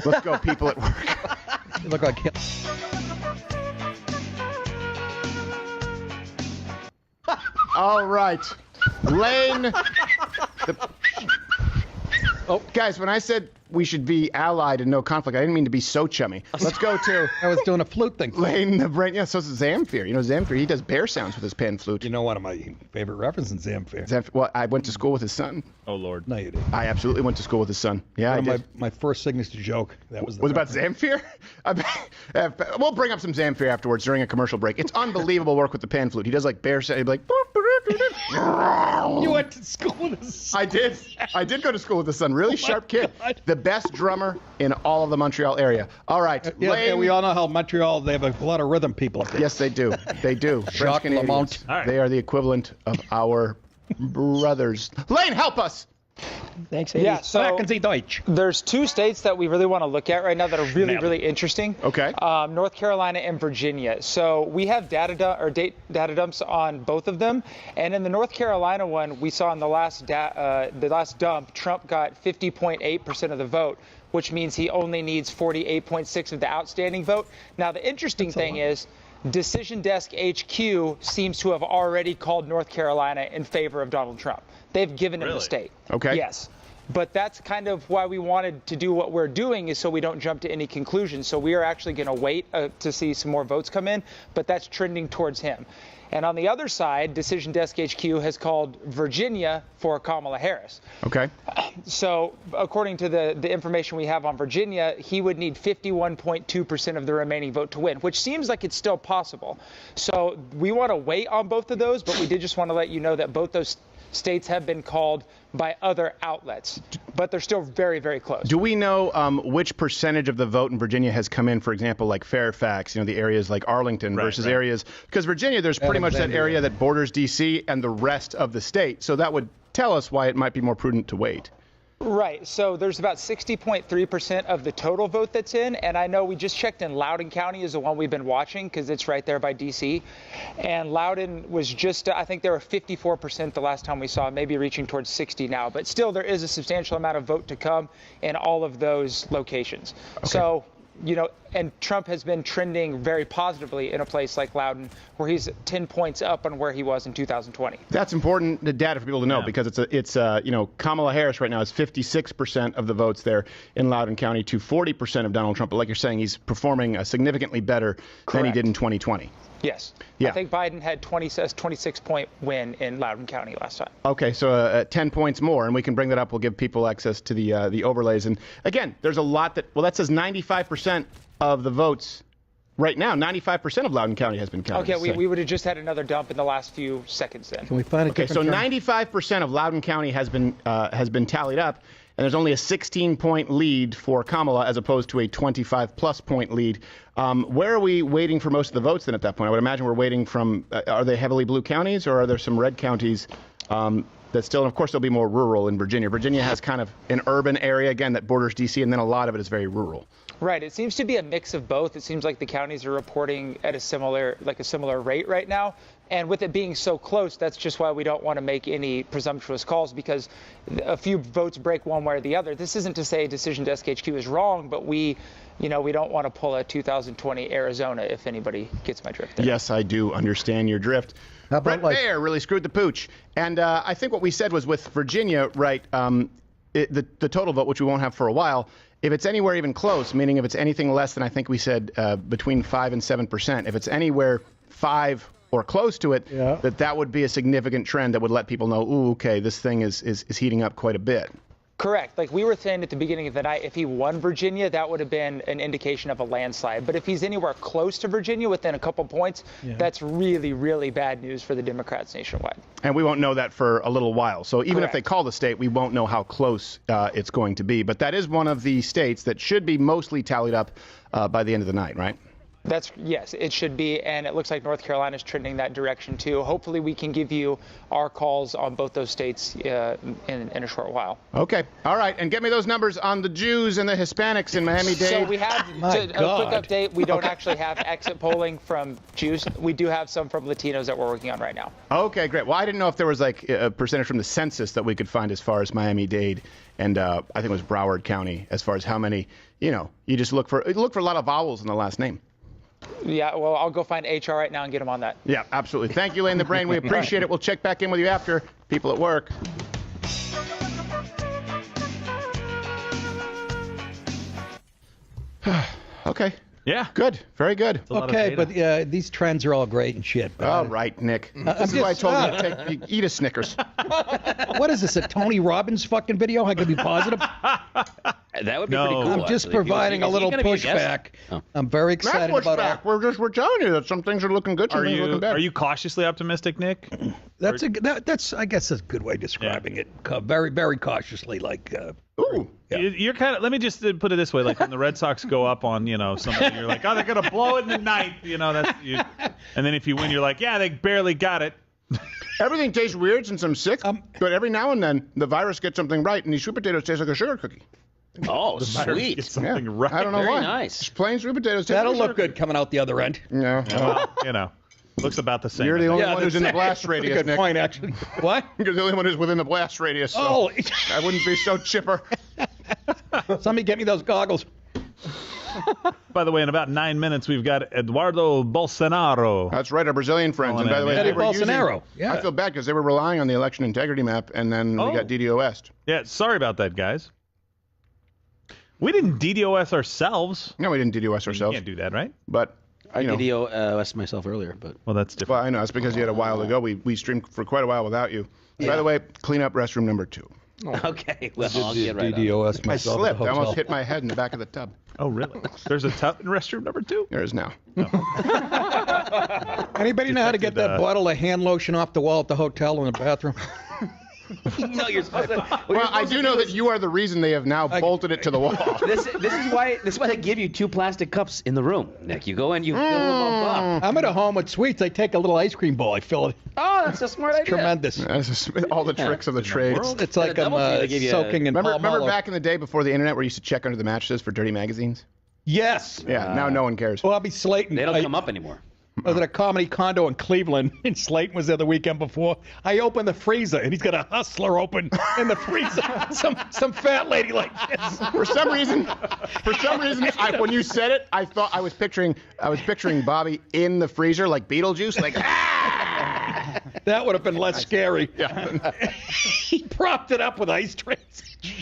Let's go, people at work. You look like him. All right, Lane. Guys, when I said we should be allied and no conflict, I didn't mean to be so chummy. Let's go to I was doing a flute thing. Lane the Brain. Yeah, so is Zamfir. You know Zamfir, he does bear sounds with his pan flute. You know one of my favorite references, Zamfir. Well, I went to school with his son. Oh Lord. No, you didn't. I absolutely went to school with his son. Yeah, I One did. of my first signature joke. That was the Was it about Zamfir? We'll bring up some Zamfir afterwards during a commercial break. It's unbelievable work with the pan flute. He does like bear sound. He'd be like. You went to school with his son. I did go to school with his son. Really sharp kid. The best drummer in all of the Montreal area. All right, Yeah, Lane. we all know how Montreal, they have a lot of rhythm people up there. Yes, they do. They do. French Jacques Canadians. Lamont. All right. They are the equivalent of our brothers. Lane, help us. Thanks, Yeah, so Sagen Sie Deutsch. there's two states that we really want to look at right now that are really interesting. Okay. North Carolina and Virginia. So we have data dumps on both of them, and in the North Carolina one, we saw in the last dump, Trump got 50.8% of the vote, which means he only needs 48.6% of the outstanding vote. Now the interesting thing is, Decision Desk HQ seems to have already called North Carolina in favor of Donald Trump. They've given him the state. Okay. Yes. But that's kind of why we wanted to do what we're doing, is so we don't jump to any conclusions. So we are actually going to wait to see some more votes come in, but that's trending towards him. And on the other side, Decision Desk HQ has called Virginia for Kamala Harris. Okay. So according to the information we have on Virginia, he would need 51.2% of the remaining vote to win, which seems like it's still possible. So we want to wait on both of those, but we did just want to let you know that both those states have been called by other outlets, but they're still very close. Do we know which percentage of the vote in Virginia has come in, for example, like Fairfax, the areas like Arlington versus areas? Because Virginia, there's pretty much that area that borders D.C. and the rest of the state. So that would tell us why it might be more prudent to wait. Right. So there's about 60.3% of the total vote that's in. And I know we just checked in Loudoun County is the one we've been watching because it's right there by D.C. And Loudoun was just, I think they were 54% the last time we saw, maybe reaching towards 60 now. But still, there is a substantial amount of vote to come in all of those locations. Okay. So, and Trump has been trending very positively in a place like Loudoun, where he's 10 points up on where he was in 2020. That's important data for people to know because it's Kamala Harris right now is 56% of the votes there in Loudoun County to 40% of Donald Trump. But like you're saying, he's performing significantly better than he did in 2020. Yes. Yeah. I think Biden had 26-point win in Loudoun County last time. Okay, so 10 points more, and we can bring that up. We'll give people access to the overlays. And again, there's a lot that says 95% of the votes right now. 95% of Loudoun County has been counted. Okay, we would have just had another dump in the last few seconds then. Can we find it? Okay, so 95% of Loudoun County has been tallied up. And there's only a 16-point lead for Kamala as opposed to a 25-plus point lead. Where are we waiting for most of the votes then at that point? I would imagine we're waiting from, are they heavily blue counties or are there some red counties that still, and of course, there'll be more rural in Virginia. Virginia has kind of an urban area, again, that borders D.C., and then a lot of it is very rural. Right. It seems to be a mix of both. It seems like the counties are reporting at a similar rate right now. And with it being so close, that's just why we don't want to make any presumptuous calls, because a few votes break one way or the other. This isn't to say Decision Desk HQ is wrong, but we don't want to pull a 2020 Arizona, if anybody gets my drift there. Yes, I do understand your drift. Brett Baer really screwed the pooch. And I think what we said was with Virginia, right, the total vote, which we won't have for a while, if it's anywhere even close, meaning if it's anything less than I think we said between 5 and 7%, if it's anywhere 5 or close to it, that would be a significant trend that would let people know, ooh, okay, this thing is heating up quite a bit. Correct. Like we were saying at the beginning of the night, if he won Virginia, that would have been an indication of a landslide. But if he's anywhere close to Virginia within a couple points, that's really bad news for the Democrats nationwide. And we won't know that for a little while. So even if they call the state, we won't know how close it's going to be. But that is one of the states that should be mostly tallied up by the end of the night, right? Yes, it should be, and it looks like North Carolina is trending that direction too. Hopefully we can give you our calls on both those states in a short while. Okay, all right, and get me those numbers on the Jews and the Hispanics in Miami-Dade. So we have, a quick update, we don't actually have exit polling from Jews. We do have some from Latinos that we're working on right now. Okay, great. Well, I didn't know if there was like a percentage from the census that we could find as far as Miami-Dade and I think it was Broward County as far as how many, you just look for a lot of vowels in the last name. Yeah, well, I'll go find HR right now and get them on that. Yeah, absolutely. Thank you, Lane the Brain. We appreciate it. We'll check back in with you after. People at work. Okay. Yeah. Good. Very good. Okay, but these trends are all great and shit. But all right, Nick. This is why I told you to eat a Snickers. What is this, a Tony Robbins fucking video? I can be positive? That would be pretty cool. I'm just providing a little pushback. I'm very excited about it. We're telling you that some things are looking good, some things are looking bad. Are you cautiously optimistic, Nick? That's I guess that's a good way of describing it. Very, very causly, like. Ooh. Yeah. You're kind of. Let me just put it this way: like when the Red Sox go up on something, you're like, oh, they're gonna blow it in the ninth. That's you. And then if you win, you're like, yeah, they barely got it. Everything tastes weird since I'm sick, but every now and then the virus gets something right, and these sweet potatoes taste like a sugar cookie. Oh, sweet. Get something right. I don't know Very why. nice. Just plain sweet potatoes. Taste That'll like look sugar good coming out the other end. cookie. Yeah. Well, looks about the same. You're the only Yeah, one who's in the blast radius, Good Nick. point, actually. What? You're the only one who's within the blast radius. So Oh. I wouldn't be so chipper. Somebody get me those goggles. By the way, in about 9 minutes, we've got Eduardo Bolsonaro. That's right, our Brazilian friends. And by the way, Eddie they were Bolsonaro. I feel bad because they were relying on the election integrity map, and then we got DDoS'd. Yeah, sorry about that, guys. We didn't DDoS ourselves. No, we didn't DDoS ourselves. You can't do that, right? But I DDoS'd myself earlier, but well, that's different. Well, I know that's because you had a while ago. We streamed for quite a while without you. By the way, clean up restroom number 2. Okay, well, I'll get right on. DDoS I myself. slipped. I almost hit my head in the back of the tub. Oh, really? There's a tub in restroom number 2? There is now. Anybody know how to get that bottle of hand lotion off the wall at the hotel in the bathroom? No, you're supposed to. Well, I do know that you are the reason they have now bolted it to the wall. This is why they give you 2 plastic cups in the room, Nick. You go in, you fill them up. I'm at a home with sweets. I take a little ice cream bowl. I fill it. Oh, that's a smart idea. Tremendous. That's all the tricks of the trade. It's like I'm soaking in Remember Palmolive. back in the day before the internet where you used to check under the mattresses for dirty magazines? Yes. Yeah, now no one cares. Well, I'll be Slayton. They don't come up anymore. I was at a comedy condo in Cleveland, and Slayton was there the weekend before. I opened the freezer, and he's got a Hustler open in the freezer. some fat lady like this. For some reason, when you said it, I thought I was picturing Bobby in the freezer like Beetlejuice, like That would have been less scary. Yeah. He propped it up with ice trays.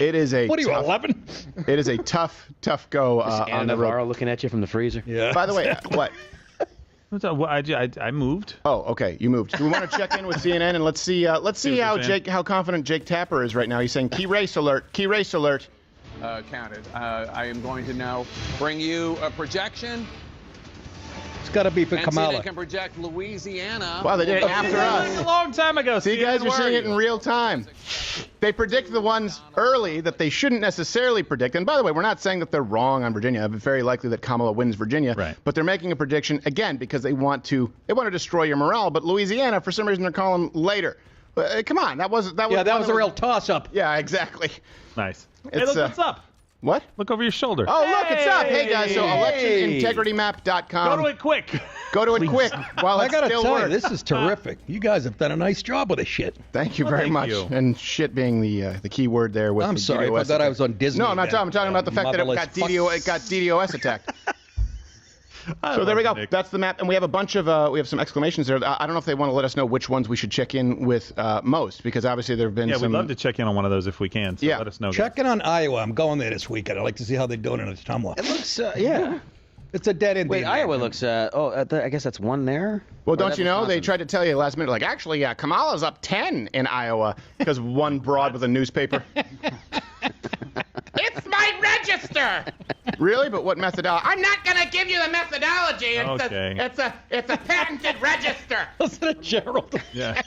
It is a. What are you, 11? It is a tough go on the road. looking at you from the freezer. Yeah. By the way, what? I moved. Oh, okay. You moved. Do we want to check in with CNN and let's see how confident Jake Tapper is right now. He's saying key race alert. Key race alert. Counted. I am going to now bring you a projection. It's got to be for And Kamala. CNN can project Louisiana. Wow, they did it after us. A long time ago. See, you guys are seeing it in real time. They predict the ones early that they shouldn't necessarily predict. And by the way, we're not saying that they're wrong on Virginia. It's very likely that Kamala wins Virginia. Right. But they're making a prediction again because they want to destroy your morale. But Louisiana, for some reason, they're calling later. Come on, that was a real toss-up. Yeah, hey, Nice. Hey, look what's up. What? Look over your shoulder. Oh, look, it's up. Hey, guys, so electionintegritymap.com. Go to it quick. Go to it quick while I it got to still tell works. you, this is terrific. You guys have done a nice job with this shit. Thank you very much. And shit being the key word there. With I'm the sorry, DDoS I thought I was on Disney. No, I'm not again. talking. I'm talking about the fact that it got DDoS attacked. So there we go. That's the map, and we have a bunch of we have some exclamations there. I don't know if they want to let us know which ones we should check in with most, because obviously there have been some. We'd love to check in on one of those if we can. So let us know. Check in on Iowa. I'm going there this weekend. I'd like to see how they're doing in its Tumblr. It looks, yeah. It's a dead end. Wait, Iowa looks. I guess that's one there. Well, don't you know? They tried to tell you last minute, like, actually, Kamala's up 10 in Iowa because one broad with a newspaper. It's my register. Really? But what methodology? I'm not gonna give you the methodology. It's Okay. it's a patented register. Listen to Gerald. Yeah.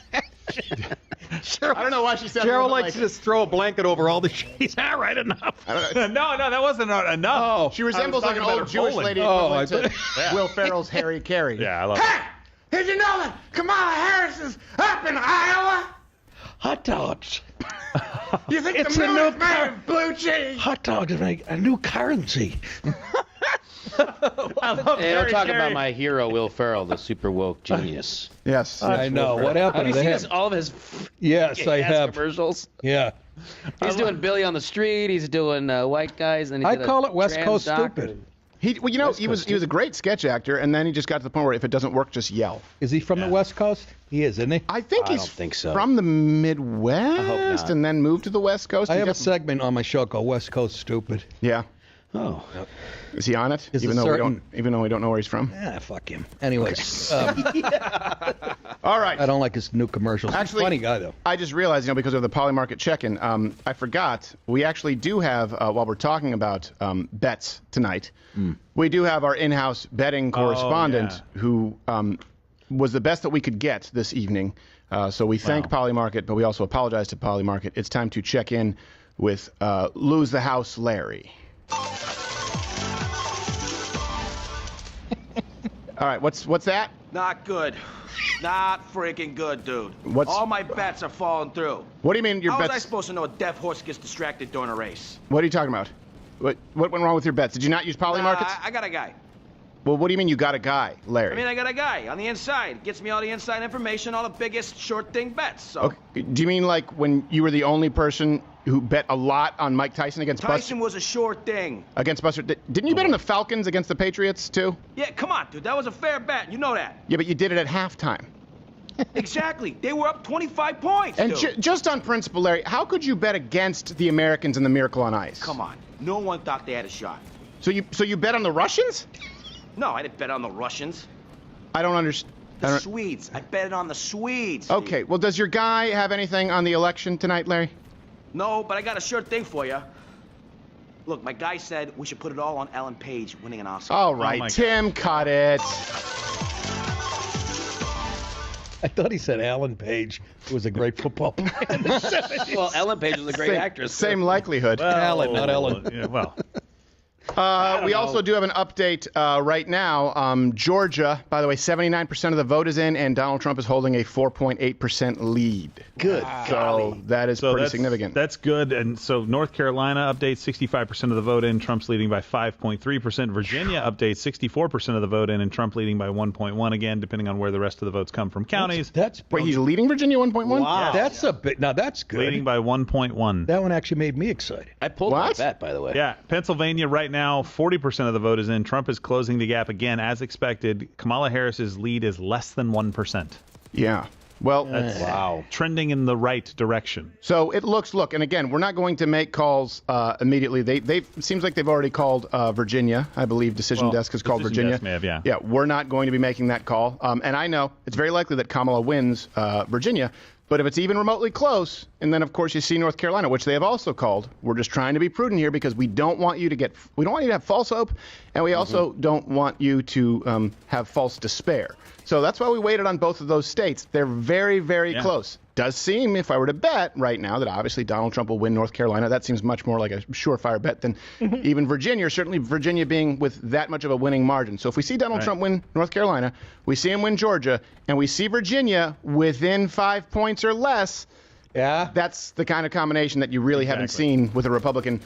I don't know why she said. Gerald likes to just throw a blanket over all the shit. All right, enough. no, that wasn't enough. Oh, she resembles like an old Jewish lady. Oh, to Will Ferrell's Harry Carey. Yeah, I love Hey, did you know that Kamala Harris is up in Iowa? Hot dogs. You think It's the a moon new is made of blue cheese? Hot dogs are like a new currency. Hey, don't talk about my hero, Will Ferrell, the super woke genius. Yes. I know. What happened Have you to seen him? all of his Yes, I have. commercials? Yeah. He's doing Billy on the Street. He's doing White Guys. And I call it West Coast stupid. He was a great sketch actor, and then he just got to the point where if it doesn't work, just yell. Is he from the West Coast? He is, isn't he? I think I he's don't think so. from the Midwest, I hope not. and then moved to the West Coast. I have a segment on my show called West Coast Stupid. Yeah. Oh. Is he on it? Is even it though certain? we don't know where he's from. Ah, fuck him. Anyways, All right. I don't like his new commercials. Actually, He's a funny guy though. I just realized, because of the Polymarket check-in, I forgot. We actually do have, while we're talking about bets tonight, we do have our in-house betting correspondent who was the best that we could get this evening. So we thank Polymarket, but we also apologize to Polymarket. It's time to check in with Lose the House Larry. All right, what's that? Not good. Not freaking good, dude. All my bets are falling through. What do you mean your How bets? was I supposed to know a deaf horse gets distracted during a race? What are you talking about? What went wrong with your bets? Did you not use poly markets? I got a guy. Well, what do you mean you got a guy, Larry? I mean, I got a guy on the inside. Gets me all the inside information, all the biggest short thing bets. So Okay. Do you mean like when you were the only person who bet a lot on Mike Tyson against Tyson was a short thing. Against Buster? Didn't you bet on the Falcons against the Patriots too? Yeah, come on, dude. That was a fair bet. You know that. Yeah, but you did it at halftime. Exactly. They were up 25 points. And dude. just on principle, Larry, how could you bet against the Americans in the Miracle on Ice? Come on. No one thought they had a shot. So you bet on the Russians? No, I didn't bet on the Russians. I don't understand. The Swedes. I bet on the Swedes. Okay, well, does your guy have anything on the election tonight, Larry? No, but I got a sure thing for you. Look, my guy said we should put it all on Ellen Page winning an Oscar. All right, Tim, cut it. I thought he said Alan Page was a great football player in the 70s. Well, Ellen Page was a great actress. Same likelihood. Alan, not Ellen. Yeah, well. We also do have an update right now. Georgia, by the way, 79% of the vote is in, and Donald Trump is holding a 4.8% lead. Good. So that is pretty significant. That's good. And so North Carolina updates 65% of the vote in. Trump's leading by 5.3%. Virginia updates 64% of the vote in, and Trump leading by 1.1 again, depending on where the rest of the votes come from counties. Wait, he's leading Virginia 1.1? Wow. That's a bit. Now that's good. Leading by 1.1. That one actually made me excited. I pulled my bet, by the way. Yeah, Pennsylvania right now, 40% of the vote is in. Trump is closing the gap again, as expected. Kamala Harris's lead is less than 1%. Yeah. Well, that's trending in the right direction. So it looks, and again, we're not going to make calls immediately. It seems like they've already called Virginia. I believe Decision Desk has called Decision Virginia. Desk may have, yeah. Yeah, we're not going to be making that call. And I know it's very likely that Kamala wins Virginia. But if it's even remotely close, and then of course you see North Carolina, which they have also called, we're just trying to be prudent here because we don't want you to have false hope, and we also don't want you to have false despair. So that's why we waited on both of those states. They're very, very close. Does seem, if I were to bet right now, that obviously Donald Trump will win North Carolina. That seems much more like a surefire bet than even Virginia, or certainly Virginia being with that much of a winning margin. So if we see Donald Trump win North Carolina, we see him win Georgia, and we see Virginia within 5 points or less, that's the kind of combination that you really haven't seen with a Republican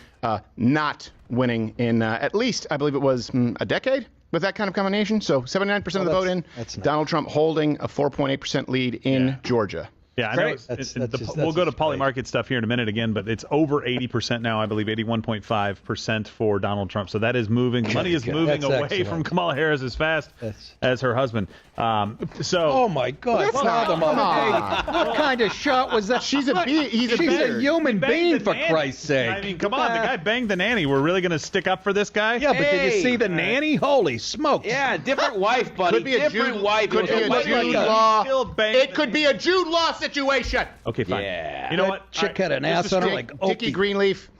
not winning in at least, I believe it was a decade. With that kind of combination. So 79% of the vote in, Donald Trump holding a 4.8% lead in Georgia. Yeah, I know. We'll go to polymarket stuff here in a minute again, but it's over 80% now, I believe, 81.5% for Donald Trump. So that is moving. Money is moving away from Kamala Harris as fast as her husband. Oh my God! What kind of shot was that? She's a human being, for Christ's sake. I mean, come on, the guy banged the nanny. We're really going to stick up for this guy? Yeah, but did you see the nanny? Holy smokes! Yeah, different wife, buddy. Could be a different wife. Could be a Jude Law. It could be a Jude Law situation. Okay, fine. Yeah. You know what? Chick had an ass on her like Dickie Greenleaf.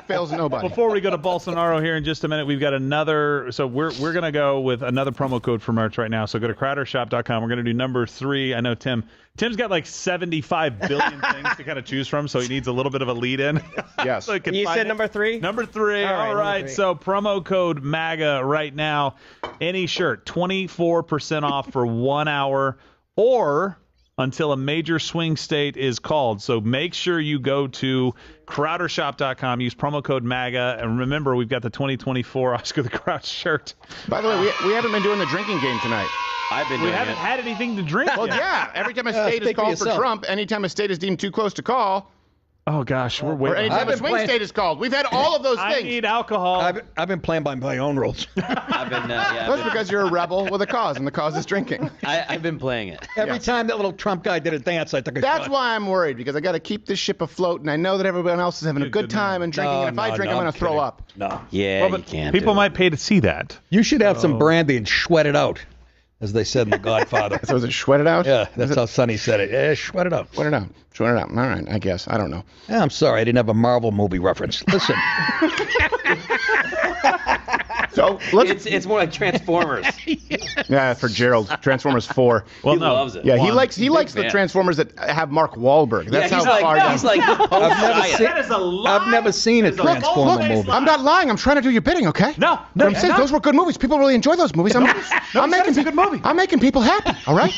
Fails nobody. Before we go to Bolsonaro here in just a minute, we've got another. So we're going to go with another promo code for merch right now. So go to crowdershop.com. We're going to do number 3. I know Tim's got like 75 billion things to kind of choose from, so he needs a little bit of a lead in. Yes. So you said number 3? Number 3. All right. So promo code MAGA right now. Any shirt, 24% off for 1 hour or until a major swing state is called. So make sure you go to crowdershop.com, use promo code MAGA, and remember, we've got the 2024 Oscar the Grouch shirt. By the way, we haven't been doing the drinking game tonight. We haven't had anything to drink Well, yet. yeah. Every time a state is called for Trump, anytime a state is deemed too close to call. Oh, gosh, we're waiting. Or anytime a swing state is called. We've had all of those things. I need alcohol. I've been playing by my own rules. That's because you're a rebel with a cause, and the cause is drinking. I've been playing it. Every time that little Trump guy did a dance, I took a That's shot. why I'm worried, because I got to keep this ship afloat, and I know that everyone else is having a good time and drinking, and if I drink, I'm going to throw up. No. Yeah, Well, but you can't. people might pay to see that. You should have some brandy and sweat it out, as they said in The Godfather. So is it sweat it out? Yeah, that's how Sonny said it. Yeah, sweat it out. Sweat it out. Sweat it out. All right, I guess. I don't know. Yeah, I'm sorry, I didn't have a Marvel movie reference. Listen. So it's more like Transformers. Yeah, for Gerald, Transformers 4. Well, he loves it. Yeah, he likes fan. the Transformers that have Mark Wahlberg. That's he's how like, far no, down. he's like, I've never seen a Transformer movie. I'm not lying. I'm trying to do your bidding, okay? No, But I'm saying those were good movies. People really enjoy those movies. I'm making a good movie. I'm making people happy. All right.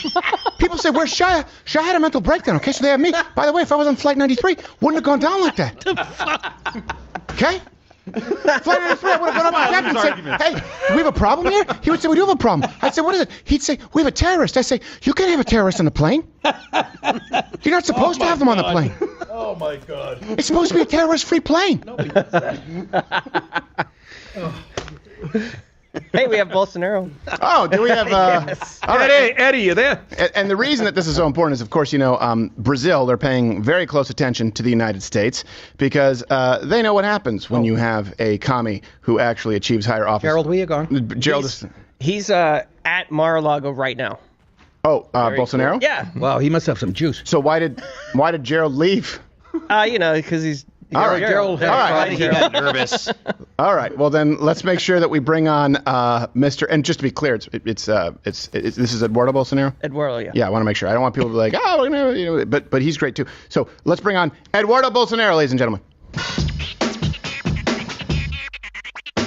People say, "Where's Shia?" Shia had a mental breakdown. Okay, so they have me. By the way, if I was on Flight 93, wouldn't have gone down like that. Okay. Flight 93, I would have gone up to the captain and said, "Hey, do we have a problem here?" He would say, "We do have a problem." I'd say, "What is it?" He'd say, "We have a terrorist." I say, "You can't have a terrorist on the plane. You're not supposed to have them on the plane. Oh my God. It's supposed to be a terrorist-free plane." Hey, we have Bolsonaro. Oh, do we have? Yes. All right. Eddie, you there? And the reason that this is so important is, of course, Brazil. They're paying very close attention to the United States because they know what happens when you have a commie who actually achieves higher office. Gerald, where you going? Gerald He's at Mar-a-Lago right now. Oh, Bolsonaro? Cool. Yeah. Wow, he must have some juice. So why did Gerald leave? Because he's. All right, Gerald. All right. He got nervous. All right. Well, then let's make sure that we bring on Mr. And just to be clear, this is Eduardo Bolsonaro. Eduardo, yeah. Yeah, I want to make sure. I don't want people to be like, but he's great too. So let's bring on Eduardo Bolsonaro, ladies and gentlemen.